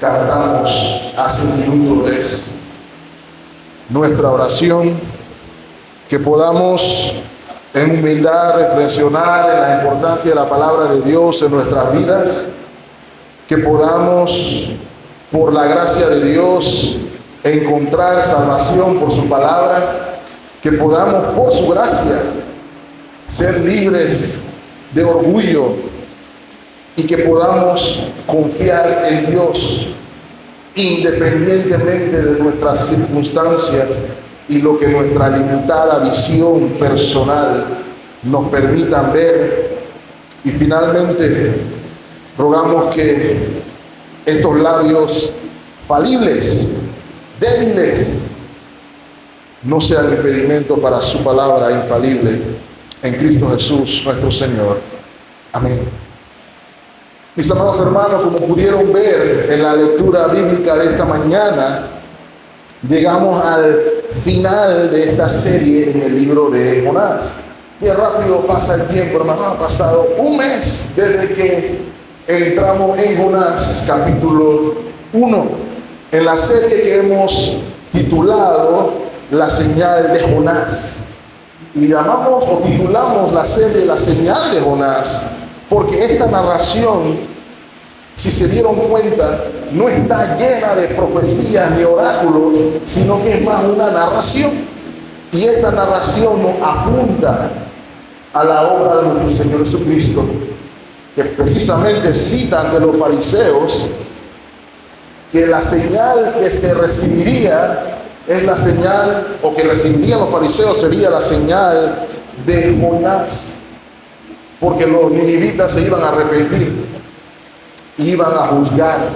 cantamos hace un minuto es nuestra oración, que podamos en humildad reflexionar en la importancia de la palabra de Dios en nuestras vidas, que podamos, por la gracia de Dios, encontrar salvación por su palabra, que podamos, por su gracia, ser libres de orgullo y que podamos confiar en Dios independientemente de nuestras circunstancias y lo que nuestra limitada visión personal nos permita ver. Y finalmente rogamos que estos labios falibles, débiles, no sean impedimento para su palabra infalible en Cristo Jesús nuestro Señor. Amén. Mis amados hermanos, como pudieron ver en la lectura bíblica de esta mañana, llegamos al final de esta serie en el libro de Jonás. Qué rápido pasa el tiempo, hermano. Ha pasado un mes desde que entramos en Jonás capítulo 1, en la serie que hemos titulado La señal de Jonás. Y llamamos o titulamos la serie La señal de Jonás porque esta narración, si se dieron cuenta, no está llena de profecías ni oráculos, sino que es más una narración. Y esta narración nos apunta a la obra de nuestro Señor Jesucristo, que precisamente citan de los fariseos que la señal que se recibiría es la señal, o que recibirían los fariseos sería la señal de Jonás, porque los ninivitas se iban a arrepentir, iban a juzgar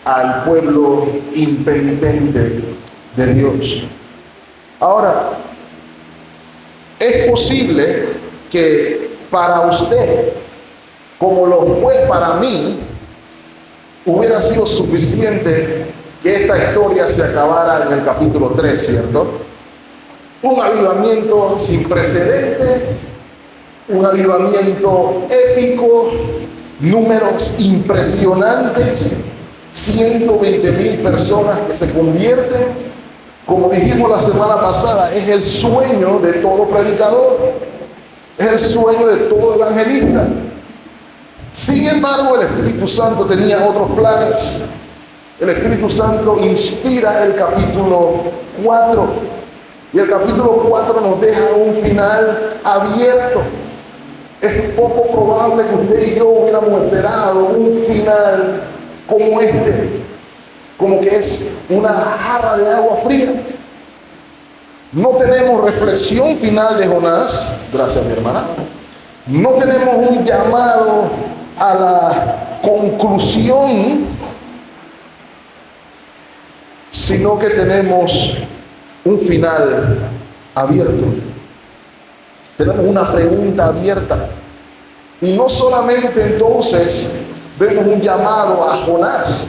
al pueblo impenitente de Dios. Ahora, es posible que para usted, como lo fue para mí, hubiera sido suficiente que esta historia se acabara en el capítulo 3, ¿cierto? Un avivamiento sin precedentes, un avivamiento épico, números impresionantes, 120,000 personas que se convierten. Como dijimos la semana pasada, es el sueño de todo predicador, es el sueño de todo evangelista. Sin embargo, el Espíritu Santo tenía otros planes. El Espíritu Santo inspira el capítulo 4. Y el capítulo 4 nos deja un final abierto. Es poco probable que usted y yo hubiéramos esperado un final como este, como que es una jarra de agua fría. No tenemos reflexión final de Jonás, gracias mi hermana. No tenemos un llamado a la conclusión, sino que tenemos un final abierto. Tenemos una pregunta abierta. Y no solamente entonces vemos un llamado a Jonás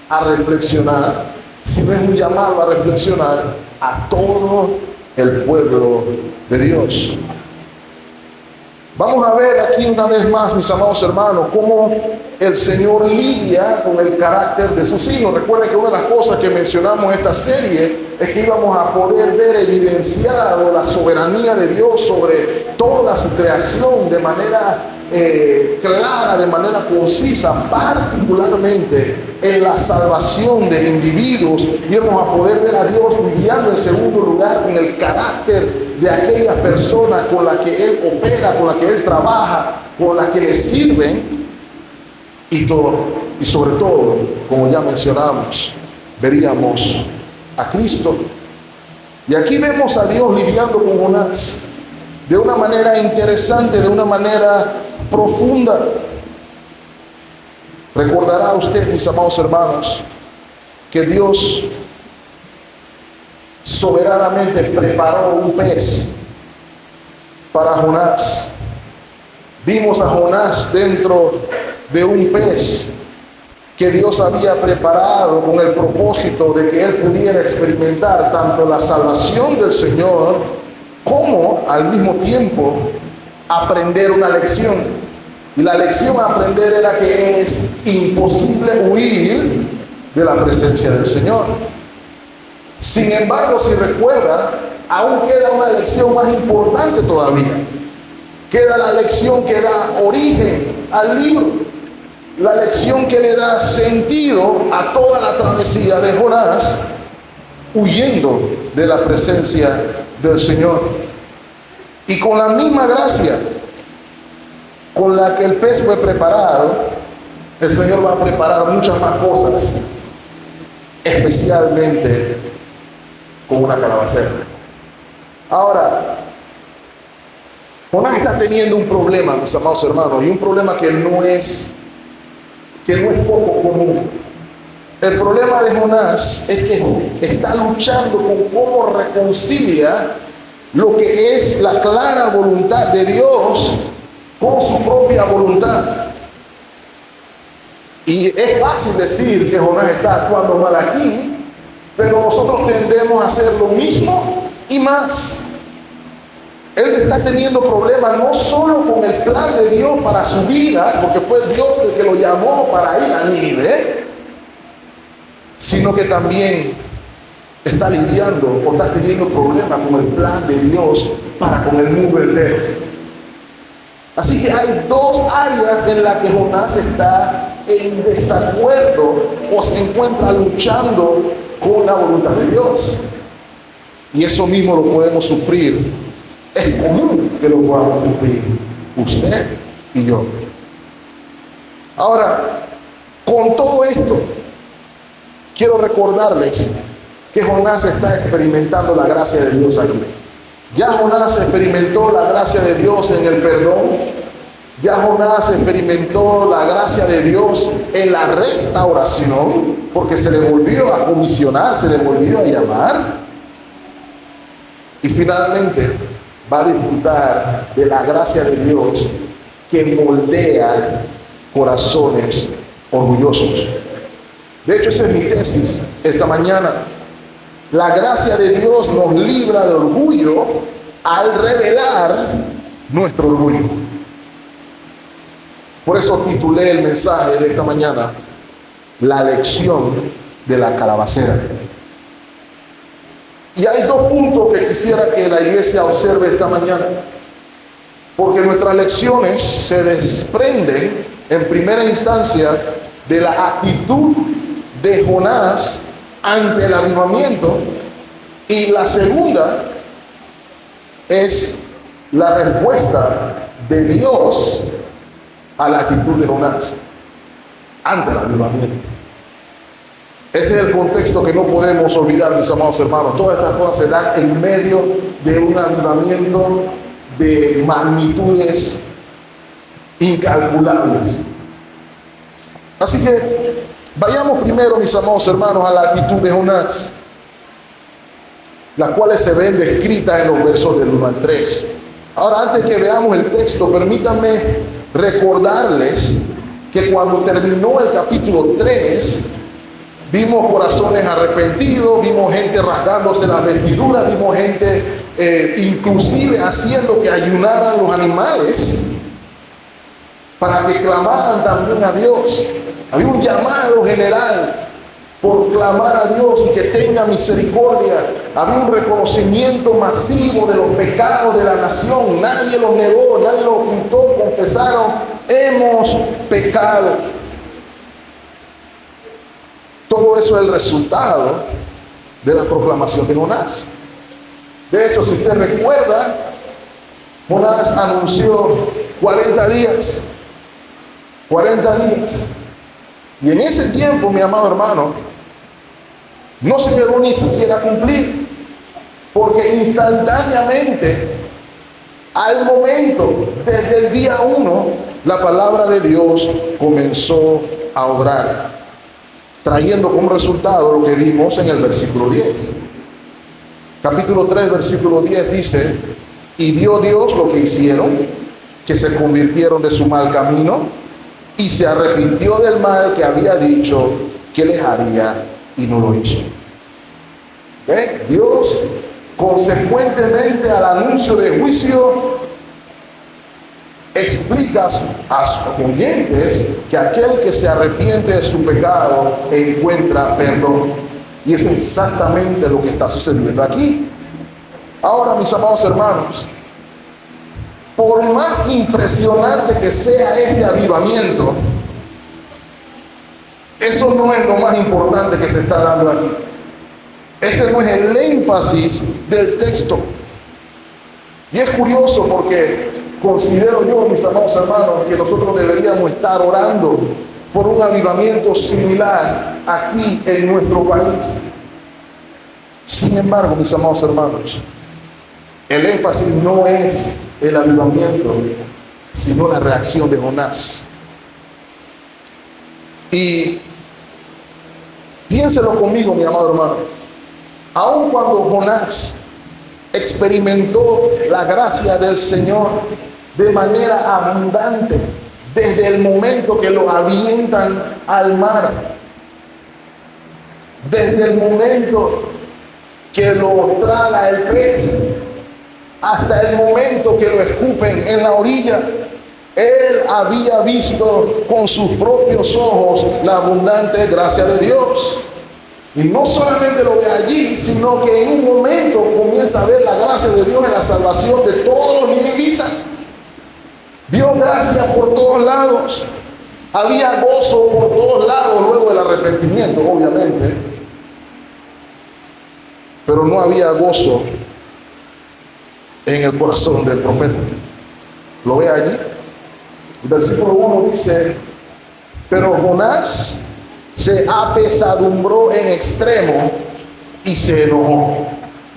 a reflexionar, sino es un llamado a reflexionar a todo el pueblo de Dios. Vamos a ver aquí una vez más, mis amados hermanos, cómo el Señor lidia con el carácter de sus hijos. Recuerden que una de las cosas que mencionamos en esta serie es que íbamos a poder ver evidenciado la soberanía de Dios sobre toda su creación de manera clara, de manera concisa, particularmente en la salvación de individuos. Y vamos a poder ver a Dios lidiando en segundo lugar con el carácter de aquellas personas con las que Él opera, con las que Él trabaja, con las que le sirven. Y sobre todo, como ya mencionamos, veríamos a Cristo. Y aquí vemos a Dios lidiando con Jonás de una manera interesante, de una manera profunda. Recordará usted, mis amados hermanos, que Dios soberanamente preparó un pez para Jonás. Vimos a Jonás dentro de un pez que Dios había preparado con el propósito de que él pudiera experimentar tanto la salvación del Señor como al mismo tiempo aprender una lección. Y la lección a aprender era que es imposible huir de la presencia del Señor. Sin embargo, si recuerdan, aún queda una lección más importante todavía. Queda la lección que da origen al libro. La lección que le da sentido a toda la travesía de Jonás, huyendo de la presencia del Señor. Y con la misma gracia con la que el pez fue preparado, el Señor va a preparar muchas más cosas, especialmente con una calabacera. Ahora, Jonás está teniendo un problema, mis amados hermanos, y un problema que no es poco común. El problema de Jonás es que está luchando con cómo reconcilia lo que es la clara voluntad de Dios con su propia voluntad. Y es fácil decir que Jonás está actuando mal aquí, pero nosotros tendemos a hacer lo mismo y más. Él está teniendo problemas no solo con el plan de Dios para su vida, porque fue Dios el que lo llamó para ir a Nínive, sino que también está lidiando o está teniendo problemas con el plan de Dios para con el mundo entero. Así que hay dos áreas en las que Jonás está en desacuerdo o se encuentra luchando con la voluntad de Dios. Y eso mismo lo podemos sufrir. Es común que lo podamos sufrir usted y yo. Ahora, con todo esto, quiero recordarles que Jonás está experimentando la gracia de Dios aquí. Ya Jonás experimentó la gracia de Dios en el perdón. Ya Jonás experimentó la gracia de Dios en la restauración, porque se le volvió a comisionar, se le volvió a llamar. Y finalmente va a disfrutar de la gracia de Dios que moldea corazones orgullosos. De hecho, esa es mi tesis esta mañana. La gracia de Dios nos libra de orgullo al revelar nuestro orgullo. Por eso titulé el mensaje de esta mañana, La lección de la calabacera. Y hay dos puntos que quisiera que la iglesia observe esta mañana, porque nuestras lecciones se desprenden en primera instancia de la actitud de Jonás ante el avivamiento, y la segunda es la respuesta de Dios a la actitud de Jonás ante el avivamiento. Ese es el contexto que no podemos olvidar, mis amados hermanos. Todas estas cosas se dan en medio de un avivamiento de magnitudes incalculables. Así que vayamos primero, mis amados hermanos, a la actitud de Jonás, las cuales se ven descritas en los versos del 1 al 3. Ahora, antes que veamos el texto, permítanme recordarles que cuando terminó el capítulo 3, vimos corazones arrepentidos, vimos gente rasgándose las vestiduras, vimos gente inclusive haciendo que ayunaran los animales para que clamaran también a Dios. Había un llamado general por clamar a Dios y que tenga misericordia. Había un reconocimiento masivo de los pecados de la nación. Nadie los negó, nadie los ocultó, confesaron: hemos pecado. Todo eso es el resultado de la proclamación de Jonás. De hecho, si usted recuerda, Jonás anunció 40 días. 40 días. Y en ese tiempo, mi amado hermano, no se llegó ni siquiera a cumplir, porque instantáneamente, al momento, desde el día 1, la palabra de Dios comenzó a obrar, trayendo como resultado lo que vimos en el versículo 10. Capítulo 3, versículo 10 dice: y vio Dios lo que hicieron, que se convirtieron de su mal camino, y se arrepintió del mal que había dicho que les haría, y no lo hizo. ¿Ve? Dios, consecuentemente al anuncio de juicio, explica a sus oyentes que aquel que se arrepiente de su pecado encuentra perdón. Y eso es exactamente lo que está sucediendo aquí. Ahora, mis amados hermanos, por más impresionante que sea este avivamiento, eso no es lo más importante que se está dando aquí. Ese no es el énfasis del texto. Y es curioso porque considero yo, mis amados hermanos, que nosotros deberíamos estar orando por un avivamiento similar aquí en nuestro país. Sin embargo, mis amados hermanos, el énfasis no es el avivamiento, sino la reacción de Jonás. Y piénselo conmigo, mi amado hermano. Aun cuando Jonás experimentó la gracia del Señor de manera abundante, desde el momento que lo avientan al mar, desde el momento que lo traga el pez, hasta el momento que lo escupen en la orilla, él había visto con sus propios ojos la abundante gracia de Dios. Y no solamente lo ve allí, sino que en un momento comienza a ver la gracia de Dios en la salvación de todos los ninivitas. Dio gracia por todos lados. Había gozo por todos lados luego del arrepentimiento, obviamente. Pero no había gozo en el corazón del profeta. ¿Lo ve allí? El versículo 1 dice: pero Jonás se apesadumbró en extremo y se enojó.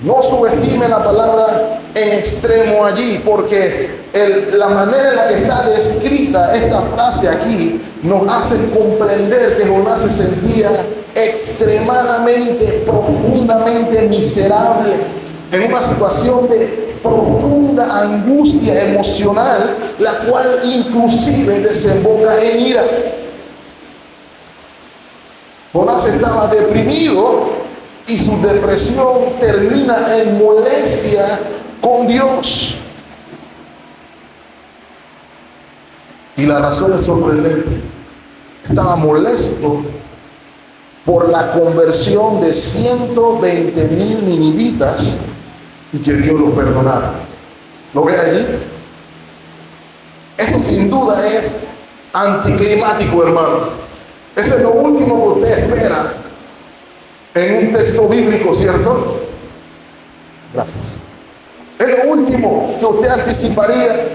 No subestime la palabra en extremo allí, porque la manera en la que está descrita esta frase aquí nos hace comprender que Jonás se sentía extremadamente, profundamente miserable, en una situación de profunda angustia emocional, la cual inclusive desemboca en ira. Jonás estaba deprimido y su depresión termina en molestia con Dios. Y la razón es sorprendente. Estaba molesto por la conversión de 120,000 ninivitas y que Dios los perdonara. ¿Lo ve allí? Eso sin duda es anticlimático, hermano. Eso es lo último que usted espera en un texto bíblico, ¿cierto? Gracias. Es lo último que usted anticiparía.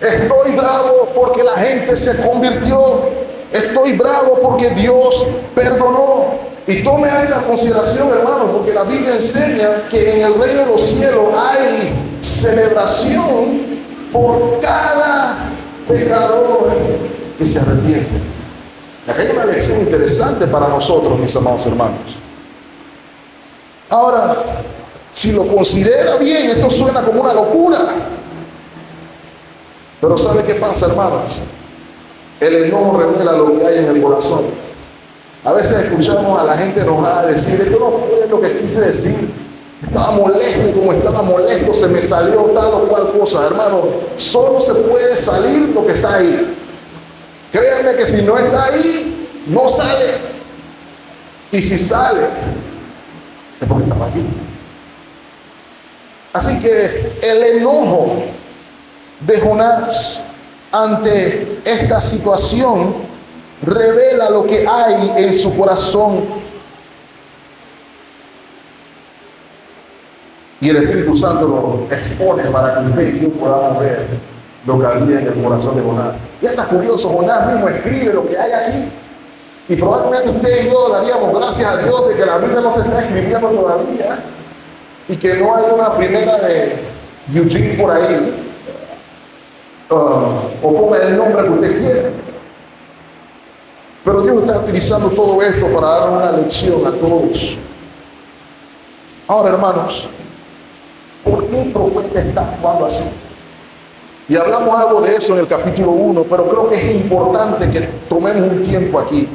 Estoy bravo porque la gente se convirtió. Estoy bravo porque Dios perdonó. Y tome ahí la consideración, hermano, porque la Biblia enseña que en el reino de los cielos hay celebración por cada pecador que se arrepiente. Acá hay una lección interesante para nosotros, mis amados hermanos. Ahora, si lo considera bien, esto suena como una locura. Pero ¿sabe qué pasa, hermanos? El enojo revela lo que hay en el corazón. A veces escuchamos a la gente enojada decir: esto no fue lo que quise decir. Estaba molesto y como estaba molesto se me salió tal o cual cosa. Hermano, solo se puede salir lo que está ahí. Créanme que si no está ahí, no sale. Y si sale, es porque estaba aquí. Así que el enojo de Jonás ante esta situación revela lo que hay en su corazón. Y el Espíritu Santo lo expone para que usted y yo podamos ver lo que había en el corazón de Jonás. Y está curioso, Jonás mismo escribe lo que hay aquí. Y probablemente usted y yo daríamos gracias a Dios de que la Biblia no se está escribiendo todavía y que no hay una primera de Eugene por ahí. O ponga el nombre que usted quiera. Pero Dios está utilizando todo esto para dar una lección a todos. Ahora, hermanos, ¿por qué el profeta está actuando así? Y hablamos algo de eso en el capítulo 1, pero creo que es importante que tomemos un tiempo aquí.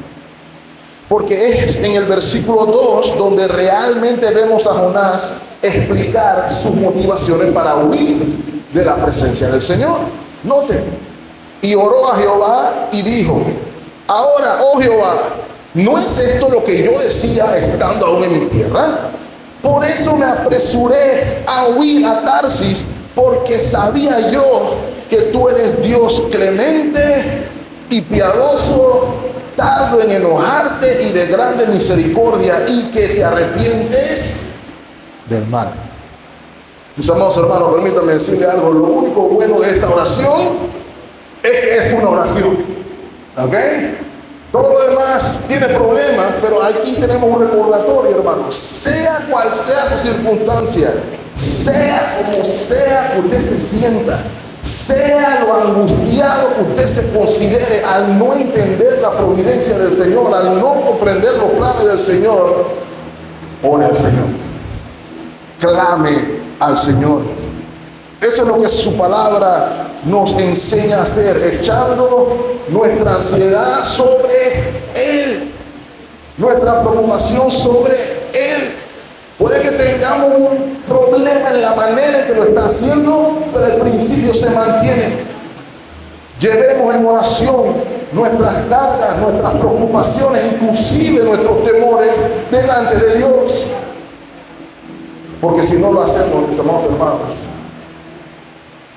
Porque es en el versículo 2 donde realmente vemos a Jonás explicar sus motivaciones para huir de la presencia del Señor. Note, y oró a Jehová y dijo: ahora, oh Jehová, ¿no es esto lo que yo decía estando aún en mi tierra? Por eso me apresuré a huir a Tarsis, porque sabía yo que tú eres Dios clemente y piadoso, tardo en enojarte y de grande misericordia, y que te arrepientes del mal. Mis amados hermanos, permítanme decirle algo. Lo único bueno de esta oración es que es una oración. ¿Ok? Todo lo demás tiene problemas, pero aquí tenemos un recordatorio, hermanos. Sea cual sea su circunstancia, sea como sea que usted se sienta, sea lo angustiado que usted se considere al no entender la providencia del Señor, al no comprender los planes del Señor, ore al Señor, clame al Señor. Eso es lo que su palabra nos enseña a hacer, echando nuestra ansiedad sobre Él, nuestra preocupación sobre Él. Puede que tengamos un problema en la manera en que lo está haciendo, pero el principio se mantiene. Llevemos en oración nuestras cargas, nuestras preocupaciones, inclusive nuestros temores, delante de Dios. Porque si no lo hacemos, mis amados hermanos,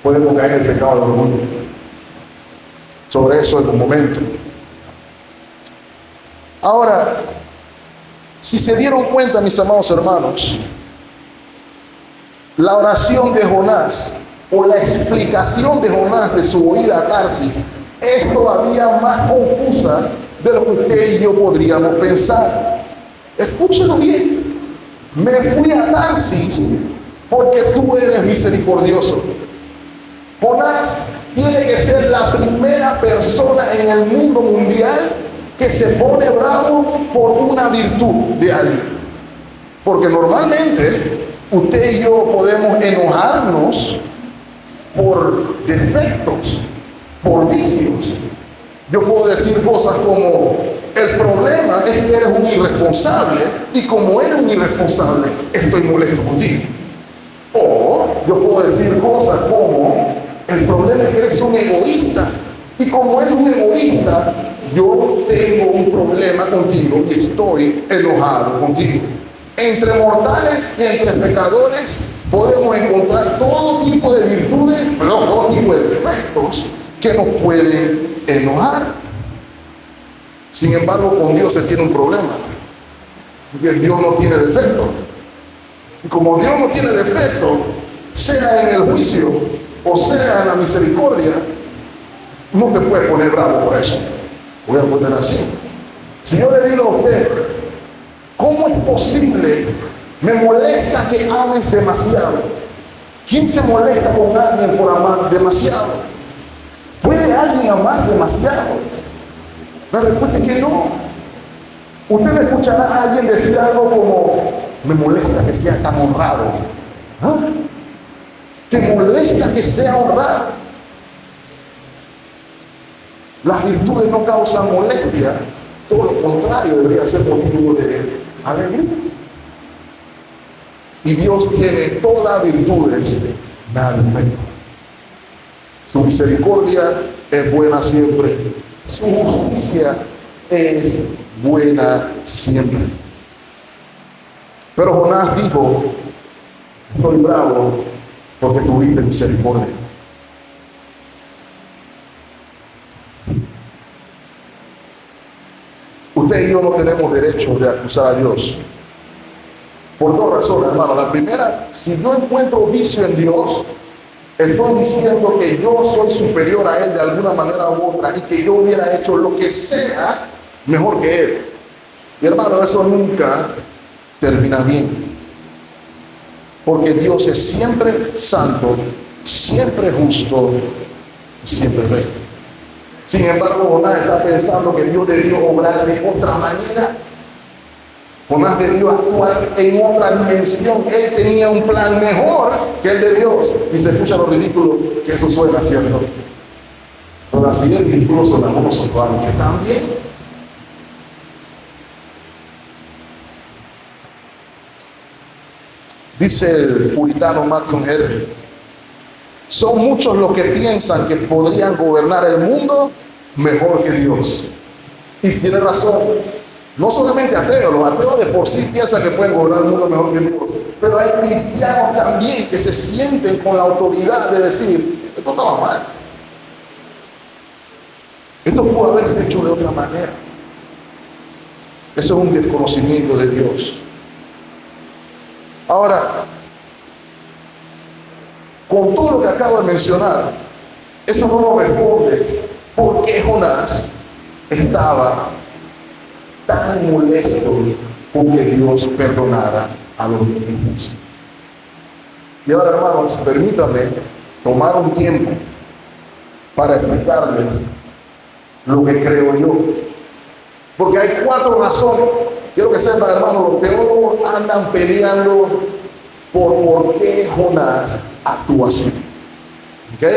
podemos caer en el pecado del orgullo. Sobre eso en un momento. Ahora, si se dieron cuenta, mis amados hermanos, la oración de Jonás o la explicación de Jonás de su huida a Tarsis es todavía más confusa de lo que usted y yo podríamos pensar. Escúchelo bien. Me fui a Tarsis porque tú eres misericordioso. Jonás tiene que ser la primera persona en el mundo mundial que se pone bravo por una virtud de alguien. Porque normalmente usted y yo podemos enojarnos por defectos, por vicios. Yo puedo decir cosas como: el problema es que eres un irresponsable, y como eres un irresponsable, estoy molesto contigo. O yo puedo decir cosas como: el problema es que eres un egoísta, y como eres un egoísta, yo tengo un problema contigo y estoy enojado contigo. Entre mortales y entre pecadores podemos encontrar todo tipo de virtudes, todo tipo de defectos que nos pueden enojar. Sin embargo, con Dios se tiene un problema, porque Dios no tiene defecto. Y como Dios no tiene defecto, sea en el juicio o sea en la misericordia, no te puedes poner bravo por eso. Voy a poner así: si yo le digo a usted, ¿cómo es posible? Me molesta que ames demasiado. ¿Quién se molesta con alguien por amar demasiado? ¿Puede alguien amar demasiado? La respuesta es que no. Usted le escuchará a alguien decir algo como: me molesta que sea tan honrado. ¿Ah? ¿Te molesta que sea honrado? Las virtudes no causan molestia, todo lo contrario, debería ser motivo de alegría. Y Dios tiene todas virtudes, nada defecto. Su misericordia es buena siempre, su justicia es buena siempre. Pero Jonás dijo: estoy bravo porque tuviste misericordia. Usted y yo no tenemos derecho de acusar a Dios por dos razones, hermano. La primera: si yo encuentro vicio en Dios, estoy diciendo que yo soy superior a Él de alguna manera u otra, y que yo hubiera hecho lo que sea mejor que Él. Y hermano, eso nunca termina bien, porque Dios es siempre santo, siempre justo y siempre recto. Sin embargo, Jonás está pensando que Dios debió obrar de otra manera. Jonás debió actuar en otra dimensión. Él tenía un plan mejor que el de Dios. Y se escucha lo ridículo que eso suena, ¿cierto? Pero así es, incluso las homosexuales también. Dice el puritano Matthew Henry: Son muchos los que piensan que podrían gobernar el mundo mejor que Dios. Y tiene razón. No solamente ateos, los ateos de por sí piensan que pueden gobernar el mundo mejor que Dios. Pero hay cristianos también que se sienten con la autoridad de decir, esto estaba mal. Esto pudo haberse hecho de otra manera. Eso es un desconocimiento de Dios. Ahora, con todo lo que acabo de mencionar, eso no nos responde por qué Jonás estaba tan molesto porque Dios perdonara a los niños. Y ahora, hermanos, permítanme tomar un tiempo para explicarles lo que creo yo. Porque hay 4 razones. Quiero que sepan, hermanos, los teólogos andan peleando por qué Jonás actúa así. ¿Ok?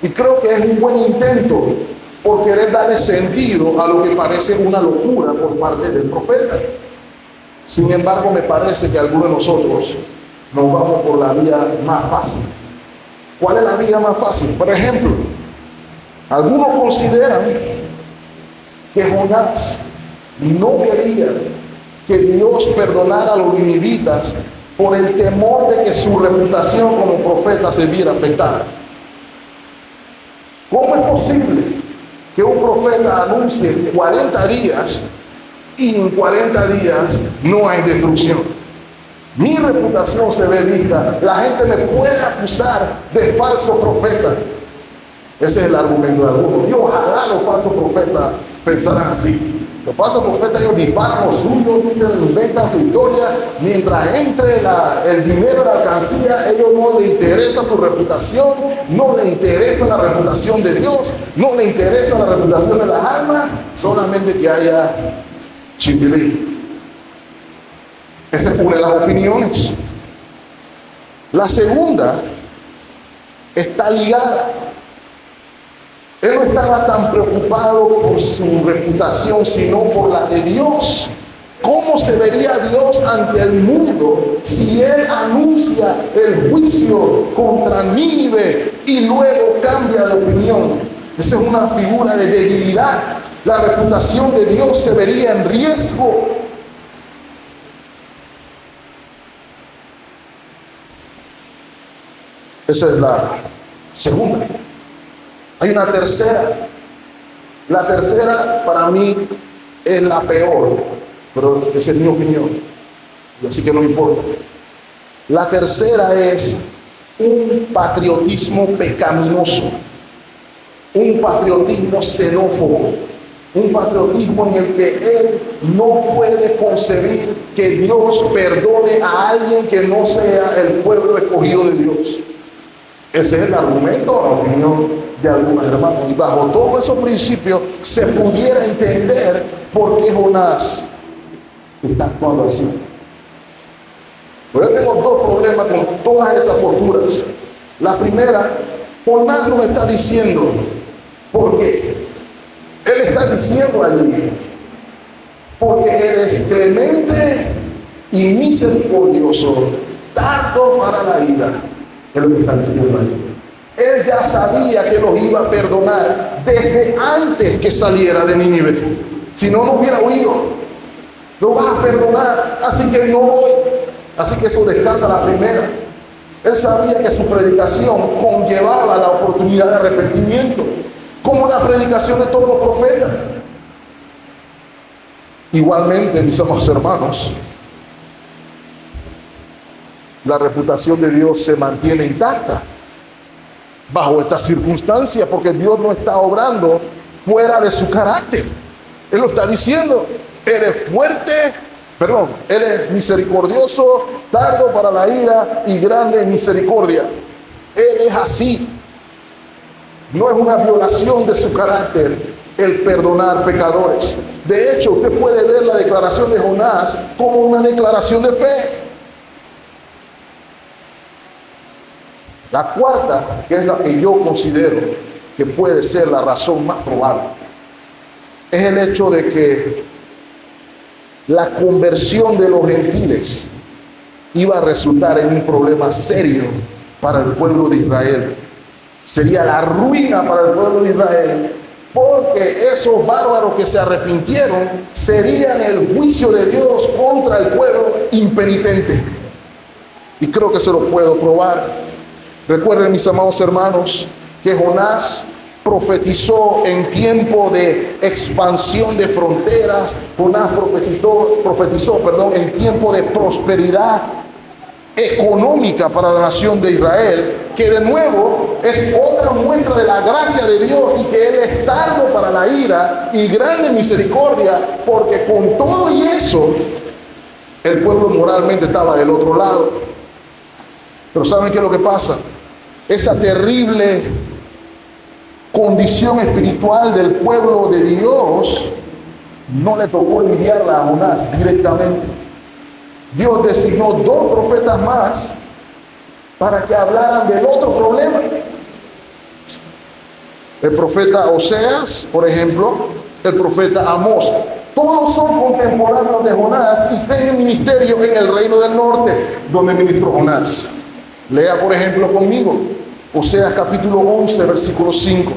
Y creo que es un buen intento por querer darle sentido a lo que parece una locura por parte del profeta. Sin embargo, me parece que algunos de nosotros nos vamos por la vía más fácil. ¿Cuál es la vía más fácil? Por ejemplo, algunos consideran que Jonás no quería que Dios perdonara a los ninivitas por el temor de que su reputación como profeta se viera afectada. ¿Cómo es posible que un profeta anuncie 40 días y en 40 días no hay destrucción? Mi reputación se ve vista, la gente me puede acusar de falso profeta. Ese es el argumento de algunos. Y ojalá los falsos profetas pensaran así. Los falsos profetas, ellos disparan los suyos, dicen, inventan su historia. Mientras entre el dinero de la alcancía, a ellos no les interesa su reputación, no les interesa la reputación de Dios, no les interesa la reputación de las almas, solamente que haya chimbilí. Esa es una de las opiniones. La segunda está ligada. Él no estaba tan preocupado por su reputación, sino por la de Dios. ¿Cómo se vería Dios ante el mundo si Él anuncia el juicio contra Nínive y luego cambia de opinión? Esa es una figura de debilidad. La reputación de Dios se vería en riesgo. Esa es la segunda. Hay una tercera. La tercera para mí es la peor, pero esa es mi opinión, y así que no importa. La tercera es un patriotismo pecaminoso, un patriotismo xenófobo, un patriotismo en el que él no puede concebir que Dios perdone a alguien que no sea el pueblo escogido de Dios. Ese es el argumento, la opinión de algunos hermanos. Y bajo todos esos principios se pudiera entender por qué Jonás está actuando así. Pero yo tengo 2 problemas con todas esas posturas. La primera, Jonás nos está diciendo, ¿por qué? Él está diciendo allí, porque eres clemente y misericordioso, tardo para la ira. Es lo que está diciendo ahí. Él ya sabía que los iba a perdonar desde antes que saliera de Nínive. Si no, no hubiera oído. Lo van a perdonar, así que no voy. Así que eso descarta la primera. Él sabía que su predicación conllevaba la oportunidad de arrepentimiento, como la predicación de todos los profetas. Igualmente, mis amados hermanos, la reputación de Dios se mantiene intacta bajo esta circunstancia, porque Dios no está obrando fuera de su carácter. Él lo está diciendo, eres fuerte, eres misericordioso, tardo para la ira y grande en misericordia. Él es así. No es una violación de su carácter el perdonar pecadores. De hecho, usted puede ver la declaración de Jonás como una declaración de fe. La cuarta, que es la que yo considero que puede ser la razón más probable, es el hecho de que la conversión de los gentiles iba a resultar en un problema serio para el pueblo de Israel. Sería la ruina para el pueblo de Israel, porque esos bárbaros que se arrepintieron serían el juicio de Dios contra el pueblo impenitente. Y creo que se lo puedo probar. Recuerden, mis amados hermanos, que Jonás profetizó en tiempo de expansión de fronteras. Jonás profetizó en tiempo de prosperidad económica para la nación de Israel, que de nuevo es otra muestra de la gracia de Dios, y que Él es tardo para la ira y grande en misericordia, porque con todo y eso el pueblo moralmente estaba del otro lado. Pero ¿saben qué es lo que pasa? Esa terrible condición espiritual del pueblo de Dios no le tocó lidiarla a Jonás directamente. Dios designó 2 profetas más para que hablaran del otro problema. El profeta Oseas, por ejemplo, el profeta Amós. Todos son contemporáneos de Jonás y tienen ministerio en el reino del norte, donde ministró Jonás. Lea, por ejemplo, conmigo, Oseas capítulo 11, versículo 5.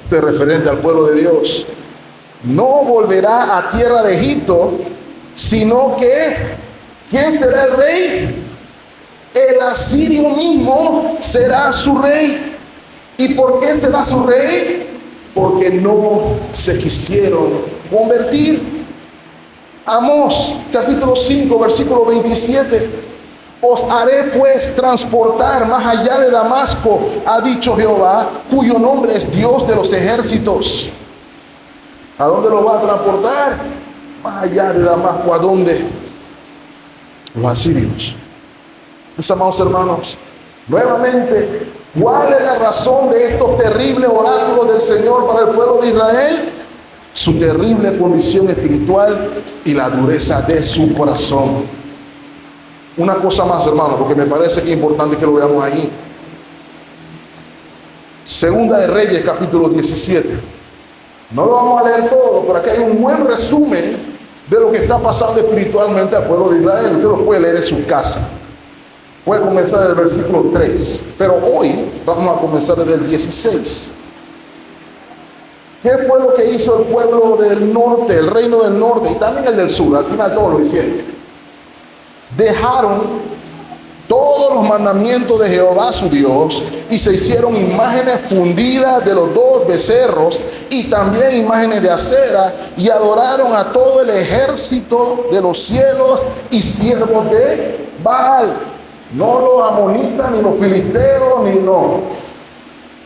Este es referente al pueblo de Dios. No volverá a tierra de Egipto, sino que, ¿quién será el rey? El asirio mismo será su rey. ¿Y por qué será su rey? Porque no se quisieron convertir. Amós, capítulo 5, versículo 27. Os haré pues transportar más allá de Damasco, ha dicho Jehová, cuyo nombre es Dios de los ejércitos. ¿A dónde lo va a transportar? Más allá de Damasco. ¿A dónde? Los asirios. Mis amados hermanos, nuevamente, ¿cuál es la razón de estos terribles oráculos del Señor para el pueblo de Israel? Su terrible condición espiritual y la dureza de su corazón. Una cosa más, hermano, porque me parece que es importante que lo veamos ahí. Segunda de Reyes, capítulo 17. No lo vamos a leer todo, pero aquí hay un buen resumen de lo que está pasando espiritualmente al pueblo de Israel. Usted lo puede leer en su casa. Puede comenzar desde el versículo 3, pero hoy vamos a comenzar desde el 16. ¿Qué fue lo que hizo el pueblo del norte, el reino del norte y también el del sur? Al final todos lo hicieron. Dejaron todos los mandamientos de Jehová su Dios y se hicieron imágenes fundidas de los 2 becerros y también imágenes de acera, y adoraron a todo el ejército de los cielos y siervos de Baal. No los amonitas, ni los filisteos, ni no.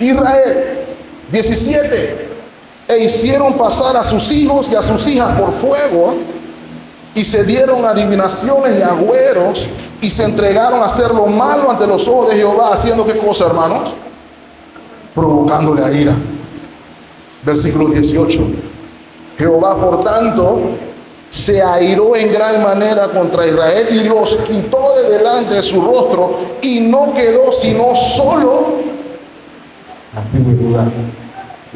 Israel, 17. E hicieron pasar a sus hijos y a sus hijas por fuego, y se dieron adivinaciones y agüeros, y se entregaron a hacer lo malo ante los ojos de Jehová, haciendo ¿qué cosa, hermanos? Provocándole a ira. Versículo 18. Jehová, por tanto, se airó en gran manera contra Israel y los quitó de delante de su rostro, y no quedó sino solo la tribu de Judá.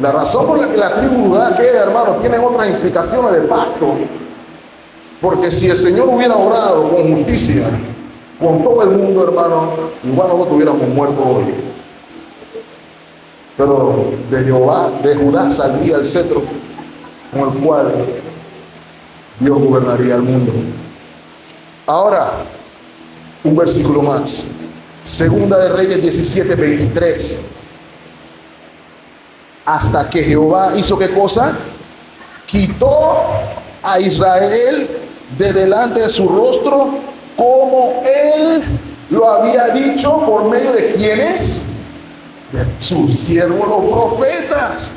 La razón por la que la tribu de Judá queda, hermano, tiene otras implicaciones de pacto. Porque si el Señor hubiera obrado con justicia con todo el mundo, hermano, igual nosotros hubiéramos muerto hoy. Pero de Jehová, de Judá, saldría el cetro con el cual Dios gobernaría el mundo. Ahora, un versículo más. Segunda de Reyes 17, 23. Hasta que Jehová hizo ¿qué cosa? Quitó a Israel de delante de su rostro, como Él lo había dicho, por medio de ¿quiénes? De sus siervos los profetas.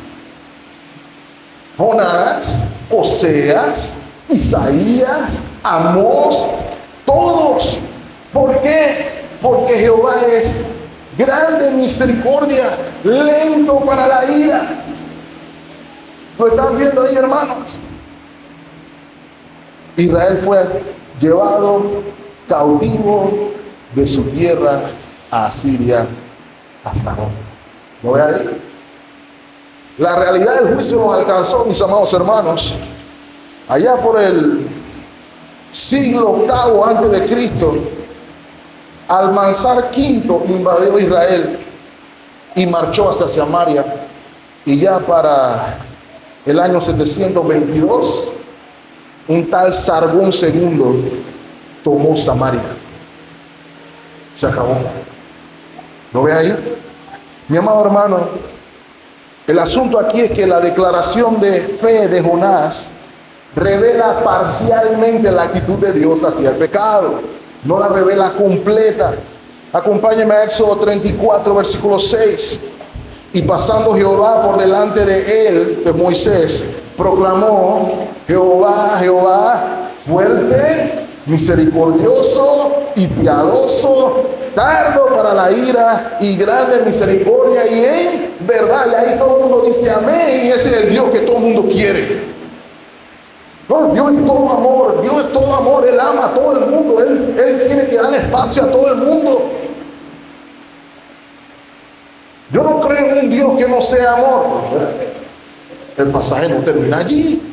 Jonás, Oseas, Isaías, Amós, todos. ¿Por qué? Porque Jehová es grande en misericordia, lento para la ira. ¿Lo están viendo ahí, hermanos? Israel fue llevado cautivo de su tierra a Asiria hasta hoy. ¿Lo ve ahí? La realidad del juicio nos alcanzó, mis amados hermanos, allá por el siglo VIII antes de Cristo, Almanzar V invadió Israel y marchó hacia Samaria, y ya para el año 722, un tal Sargón II tomó Samaria. Se acabó. ¿Lo ve ahí? Mi amado hermano, el asunto aquí es que la declaración de fe de Jonás revela parcialmente la actitud de Dios hacia el pecado, no la revela completa. Acompáñeme a Éxodo 34, versículo 6. Y pasando Jehová por delante de él, de Moisés, proclamó: Jehová, Jehová, fuerte, misericordioso y piadoso, tardo para la ira y grande en misericordia y en verdad. Y ahí todo el mundo dice amén, y ese es el Dios que todo el mundo quiere. No, Dios es todo amor, Dios es todo amor, Él ama a todo el mundo, Él tiene que dar espacio a todo el mundo. Yo no creo en un Dios que no sea amor. El pasaje no termina allí.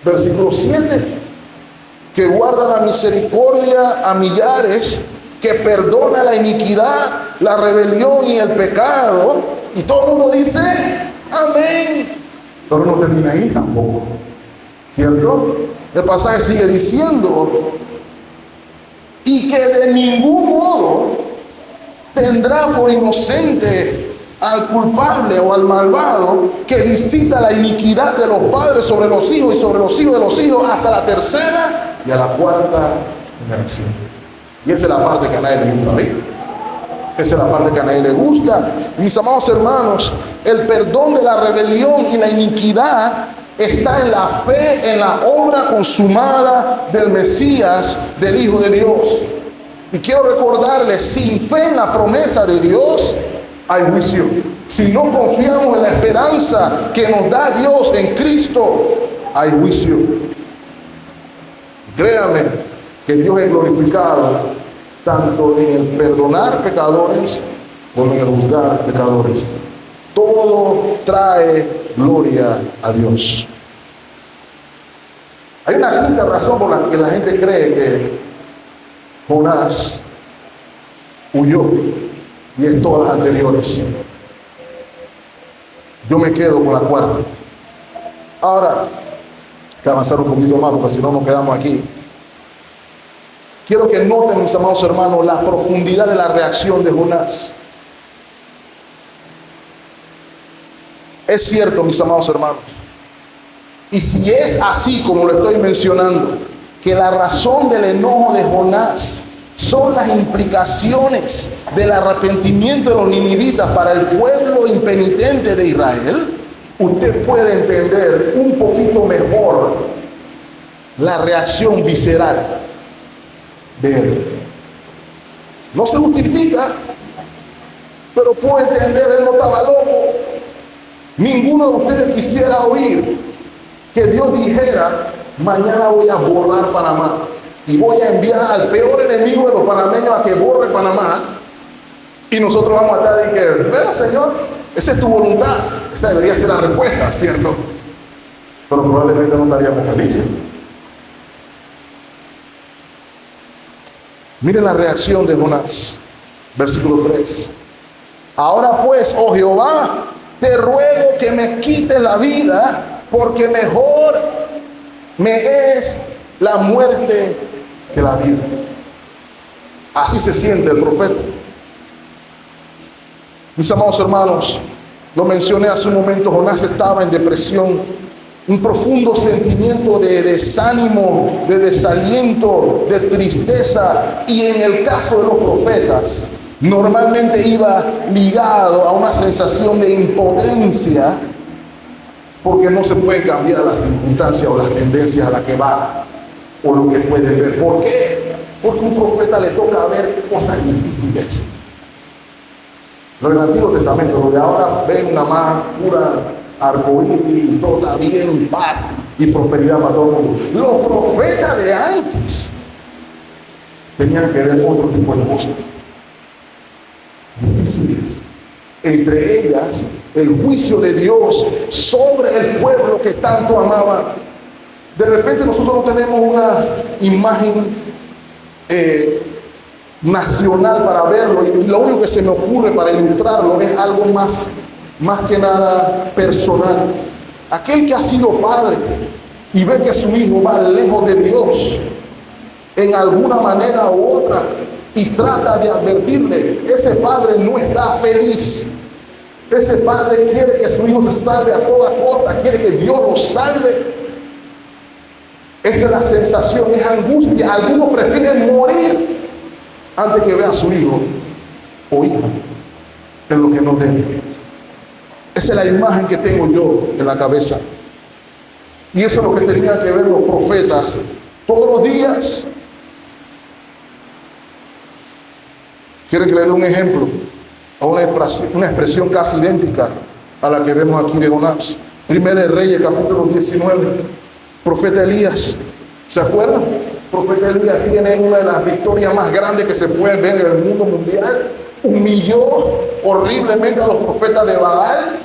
Versículo 7. Que guarda la misericordia a millares, que perdona la iniquidad, la rebelión y el pecado. Y todo el mundo dice amén. Pero no termina ahí tampoco, ¿cierto? El pasaje sigue diciendo: y que de ningún modo tendrá por inocente al culpable o al malvado, que visita la iniquidad de los padres sobre los hijos y sobre los hijos de los hijos hasta la tercera y a la cuarta generación. Y esa es la parte que a nadie le gusta ver. Esa es la parte que a nadie le gusta. Mis amados hermanos, el perdón de la rebelión y la iniquidad está en la fe, en la obra consumada del Mesías, del Hijo de Dios. Y quiero recordarles, sin fe en la promesa de Dios, hay juicio. Si no confiamos en la esperanza que nos da Dios en Cristo, hay juicio. Créame que Dios es glorificado tanto en el perdonar pecadores como en el juzgar pecadores. Todo trae gloria a Dios. Hay una quinta razón por la que la gente cree que Jonás huyó, y es todas las anteriores. Yo me quedo con la cuarta. Ahora, hay que avanzar un poquito más, porque si no nos quedamos aquí. Quiero que noten, mis amados hermanos, la profundidad de la reacción de Jonás. Es cierto, mis amados hermanos, y si es así como lo estoy mencionando, que la razón del enojo de Jonás son las implicaciones del arrepentimiento de los ninivitas para el pueblo impenitente de Israel, usted puede entender un poquito mejor la reacción visceral de él. No se justifica, pero puedo entender, él no estaba loco. Ninguno de ustedes quisiera oír que Dios dijera: mañana voy a borrar Panamá y voy a enviar al peor enemigo de los panameños a que borre Panamá, y nosotros vamos a estar de que, ¿verdad, Señor? Esa es tu voluntad. Esa debería ser la respuesta, ¿cierto? Pero probablemente no estaríamos felices. Miren la reacción de Jonás, versículo 3. Ahora pues, oh Jehová, te ruego que me quites la vida, porque mejor me es la muerte que la vida. Así se siente el profeta. Mis amados hermanos, lo mencioné hace un momento, Jonás estaba en depresión, un profundo sentimiento de desánimo, de desaliento, de tristeza, y en el caso de los profetas, normalmente iba ligado a una sensación de impotencia, porque no se pueden cambiar las circunstancias o las tendencias a las que va, o lo que puede ver. ¿Por qué? Porque a un profeta le toca ver cosas difíciles. Lo del Antiguo Testamento, lo de ahora ven una más pura arcoíris y todo está bien, paz y prosperidad para todo el mundo. Los profetas de antes tenían que ver otro tipo de cosas difíciles. Entre ellas, el juicio de Dios sobre el pueblo que tanto amaba. De repente nosotros no tenemos una imagen nacional para verlo, y lo único que se me ocurre para ilustrarlo es algo más que nada personal. Aquel que ha sido padre y ve que su hijo va lejos de Dios en alguna manera u otra y trata de advertirle, ese padre no está feliz. Ese padre quiere que su hijo se salve a toda costa, quiere que Dios lo salve. Esa es la sensación, es angustia. Algunos prefieren morir antes que vea a su hijo o hija en lo que no debe. Esa es la imagen que tengo yo en la cabeza. Y eso es lo que tenían que ver los profetas todos los días. ¿Quieren que le dé un ejemplo? A una expresión casi idéntica a la que vemos aquí de Jonás. Primera de Reyes, capítulo 19. Profeta Elías, ¿se acuerdan? Profeta Elías tiene una de las victorias más grandes que se pueden ver en el mundo mundial. Humilló horriblemente a los profetas de Baal,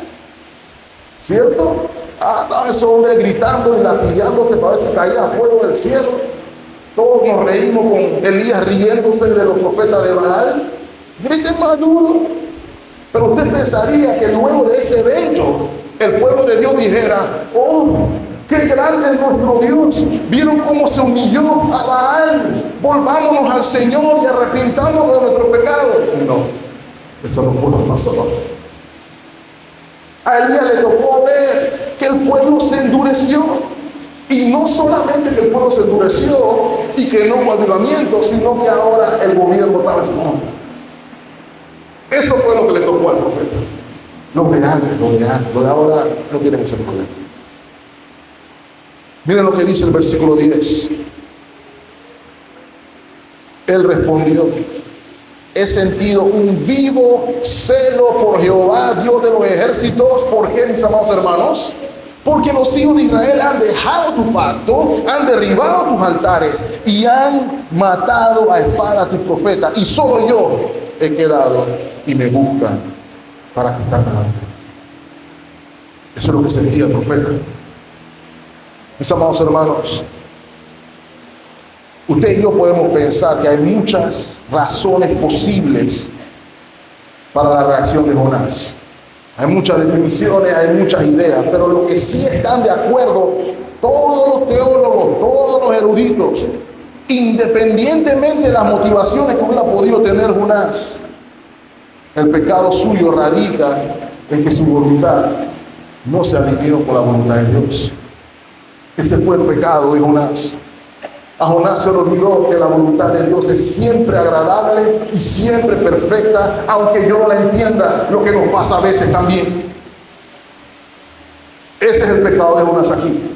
¿cierto? Estaban esos hombres gritando y latillándose para ver si caía fuego del cielo. Todos nos reímos con Elías riéndose de los profetas de Baal. Griten más duro. Pero usted pensaría que luego de ese evento el pueblo de Dios dijera, oh, qué grande es nuestro Dios. ¿Vieron cómo se humilló a Baal? Volvámonos al Señor y arrepintámonos de nuestro pecado. No, eso no fue lo que pasó. A Elías le tocó ver que el pueblo se endureció. Y no solamente que el pueblo se endureció y que no hubo avivamiento, sino que ahora el gobierno estaba en su contra. Eso fue lo que le tocó al profeta. Los de antes, lo de ahora no tienen ese problema. Miren lo que dice el versículo 10. Él respondió, he sentido un vivo celo por Jehová, Dios de los ejércitos. ¿Por qué, mis amados hermanos? Porque los hijos de Israel han dejado tu pacto, han derribado tus altares y han matado a espada a tus profetas. Y solo yo he quedado y me buscan para quitarme la vida. Eso es lo que sentía el profeta. Mis amados hermanos, usted y yo podemos pensar que hay muchas razones posibles para la reacción de Jonás. Hay muchas definiciones, hay muchas ideas, pero lo que sí están de acuerdo todos los teólogos, todos los eruditos, independientemente de las motivaciones que hubiera podido tener Jonás, el pecado suyo radica en que su voluntad no se alineó con la voluntad de Dios. Ese fue el pecado de Jonás. A Jonás se le olvidó que la voluntad de Dios es siempre agradable y siempre perfecta, aunque yo no la entienda, lo que nos pasa a veces también. Ese es el pecado de Jonás aquí.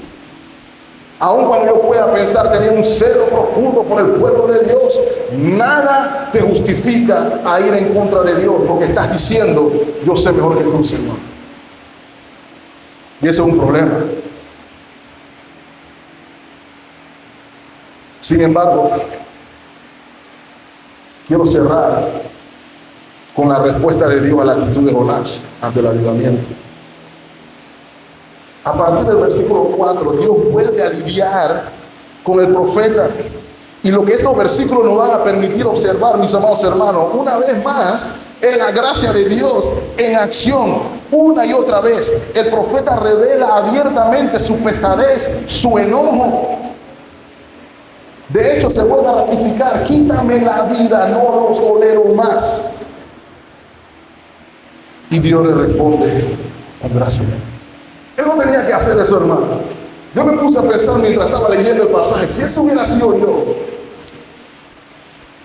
Aun cuando yo pueda pensar tener un celo profundo por el pueblo de Dios, nada te justifica a ir en contra de Dios, porque estás diciendo, yo sé mejor que tú, Señor. Y ese es un problema. Sin embargo, quiero cerrar con la respuesta de Dios a la actitud de Jonás ante el avivamiento. A partir del versículo 4, Dios vuelve a lidiar con el profeta. Y lo que estos versículos nos van a permitir observar, mis amados hermanos, una vez más, es la gracia de Dios en acción. Una y otra vez, el profeta revela abiertamente su pesadez, su enojo. De hecho, se vuelve a ratificar, quítame la vida, no los tolero más. Y Dios le responde con gracia. Él no tenía que hacer eso, hermano. Yo me puse a pensar mientras estaba leyendo el pasaje, si eso hubiera sido yo,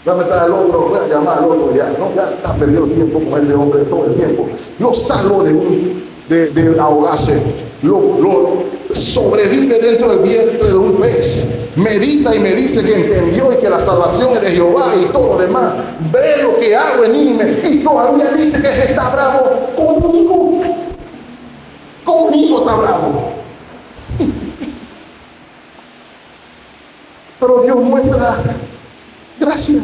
voy a meter al otro, voy a llamar al otro ya, no, ya está perdido el tiempo con este hombre todo el tiempo. Lo salvo de ahogarse, lo sobrevive dentro del vientre de un pez, medita y me dice que entendió y que la salvación es de Jehová y todo lo demás. Ve lo que hago en Nínive y todavía dice que está bravo conmigo. Conmigo está bravo. Pero Dios muestra gracia.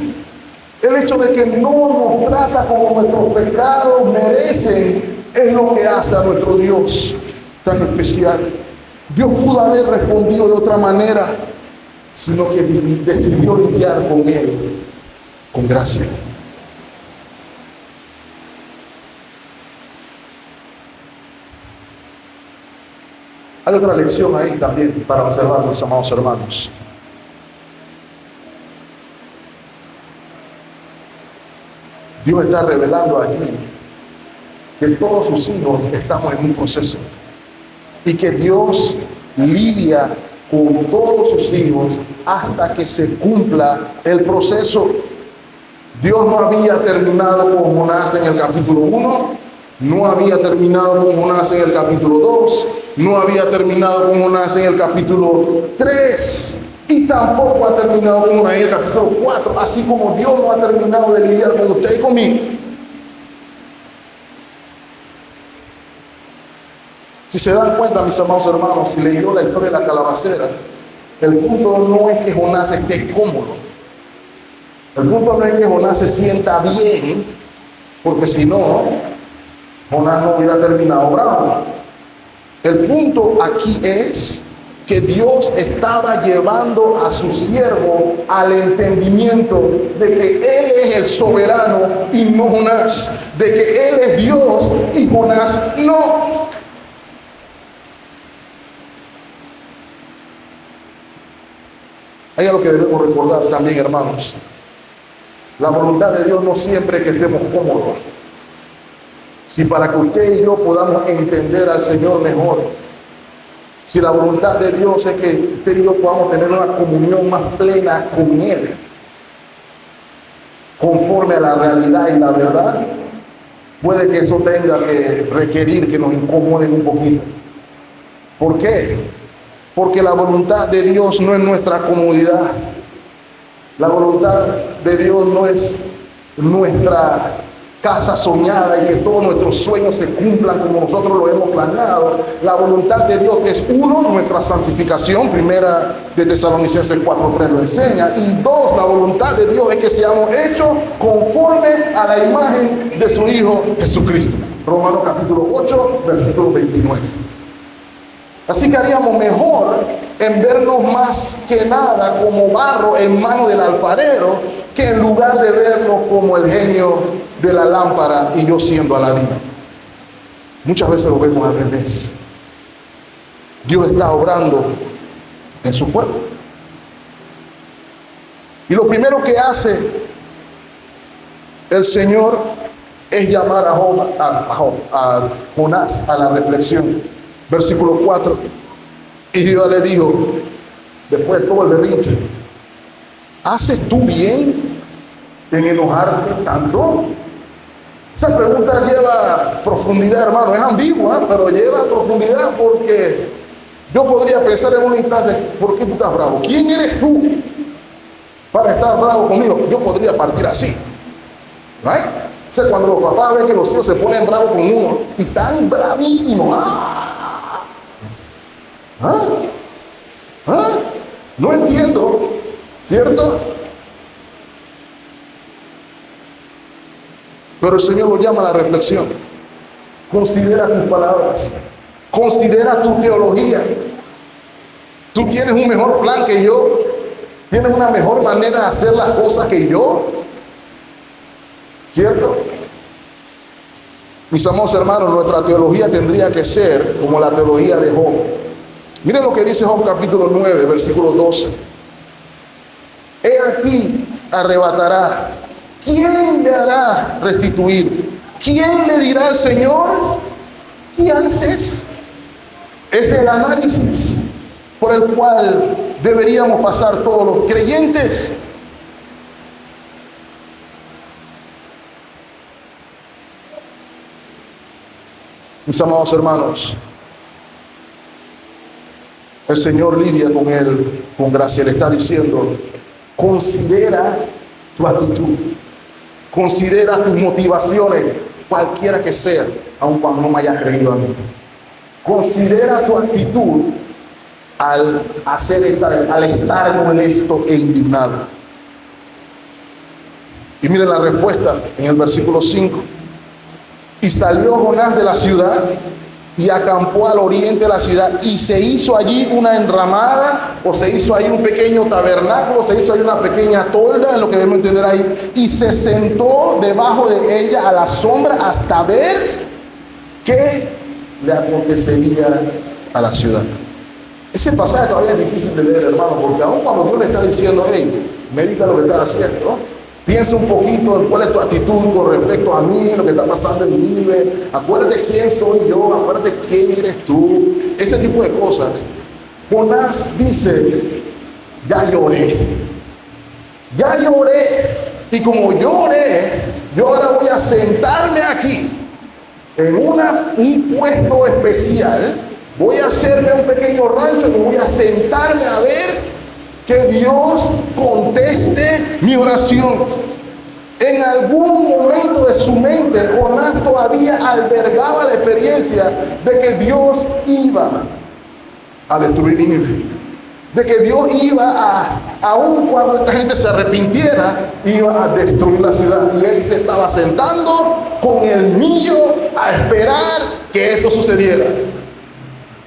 El hecho de que no nos trata como nuestros pecados merecen es lo que hace a nuestro Dios tan especial. Dios pudo haber respondido de otra manera, sino que decidió lidiar con él con gracia. Hay otra lección ahí también para observar, mis amados hermanos. Dios está revelando aquí que todos sus hijos estamos en un proceso y que Dios lidia con todos sus hijos hasta que se cumpla el proceso. Dios no había terminado con Jonás en el capítulo 1, no había terminado con Jonás en el capítulo 2, no había terminado con Jonás en el capítulo 3 y tampoco ha terminado con Jonás en el capítulo 4, así como Dios no ha terminado de lidiar con usted y conmigo. Si se dan cuenta, mis amados hermanos, si leyeron la historia de la calabacera, el punto no es que Jonás esté cómodo. El punto no es que Jonás se sienta bien, porque si no, Jonás no hubiera terminado bravo. El punto aquí es que Dios estaba llevando a su siervo al entendimiento de que Él es el soberano y no Jonás, de que Él es Dios y Jonás no. Hay algo que debemos recordar también, hermanos. La voluntad de Dios no siempre es que estemos cómodos. Si para que usted y yo podamos entender al Señor mejor, si la voluntad de Dios es que usted y yo podamos tener una comunión más plena con Él, conforme a la realidad y la verdad, puede que eso tenga que requerir que nos incomoden un poquito. ¿Por qué? Porque la voluntad de Dios no es nuestra comodidad. La voluntad de Dios no es nuestra casa soñada y que todos nuestros sueños se cumplan como nosotros lo hemos planeado. La voluntad de Dios es, uno, nuestra santificación, primera de Tesalonicenses 4:3 lo enseña, y dos, la voluntad de Dios es que seamos hechos conforme a la imagen de su Hijo Jesucristo. Romanos capítulo 8, versículo 29. Así que haríamos mejor en vernos más que nada como barro en mano del alfarero, que en lugar de vernos como el genio de la lámpara y yo siendo Aladino. Muchas veces lo vemos al revés. Dios está obrando en su pueblo. Y lo primero que hace el Señor es llamar a Jonás a la reflexión. Versículo 4, y Dios le dijo, después de todo el berrinche, ¿haces tú bien en enojarte tanto? Esa pregunta lleva profundidad, hermano, es ambigua, pero lleva profundidad porque yo podría pensar en un instante, ¿por qué tú estás bravo? ¿Quién eres tú para estar bravo conmigo? Yo podría partir así, ¿right? O sea, cuando los papás ven que los hijos se ponen bravos con uno y están bravísimos, no entiendo, ¿cierto? Pero el Señor lo llama a la reflexión. Considera tus palabras, considera tu teología. Tú tienes un mejor plan que yo, tienes una mejor manera de hacer las cosas que yo, ¿cierto? Mis amados hermanos, nuestra teología tendría que ser como la teología de Job. Miren lo que dice Job capítulo 9, versículo 12. He aquí arrebatará. ¿Quién le hará restituir? ¿Quién le dirá al Señor? ¿Qué haces? Es el análisis por el cual deberíamos pasar todos los creyentes. Mis amados hermanos, el Señor lidia con él con gracia. Le está diciendo, considera tu actitud, considera tus motivaciones, cualquiera que sea, aun cuando no me hayas creído a mí. Considera tu actitud al estar molesto e indignado. Y miren la respuesta en el versículo 5. Y salió Jonás de la ciudad y acampó al oriente de la ciudad, y se hizo allí una enramada, o se hizo ahí un pequeño tabernáculo, se hizo ahí una pequeña tolda, es lo que debemos entender ahí, y se sentó debajo de ella a la sombra hasta ver qué le acontecería a la ciudad. Ese pasaje todavía es difícil de leer, hermano, porque aún cuando Dios le está diciendo, hey, medita lo que estás haciendo, ¿no? Piensa un poquito en cuál es tu actitud con respecto a mí, lo que está pasando en Nínive. Acuérdate quién soy yo, acuérdate quién eres tú. Ese tipo de cosas. Jonás dice, ya lloré. Ya lloré. Y como lloré, yo ahora voy a sentarme aquí en un puesto especial. Voy a hacerme un pequeño rancho y voy a sentarme a ver que Dios conteste mi oración. En algún momento de su mente, Jonás todavía albergaba la experiencia de que Dios iba a destruir Nínive. De que Dios iba aun cuando esta gente se arrepintiera, iba a destruir la ciudad. Y él se estaba sentando con el millo a esperar que esto sucediera.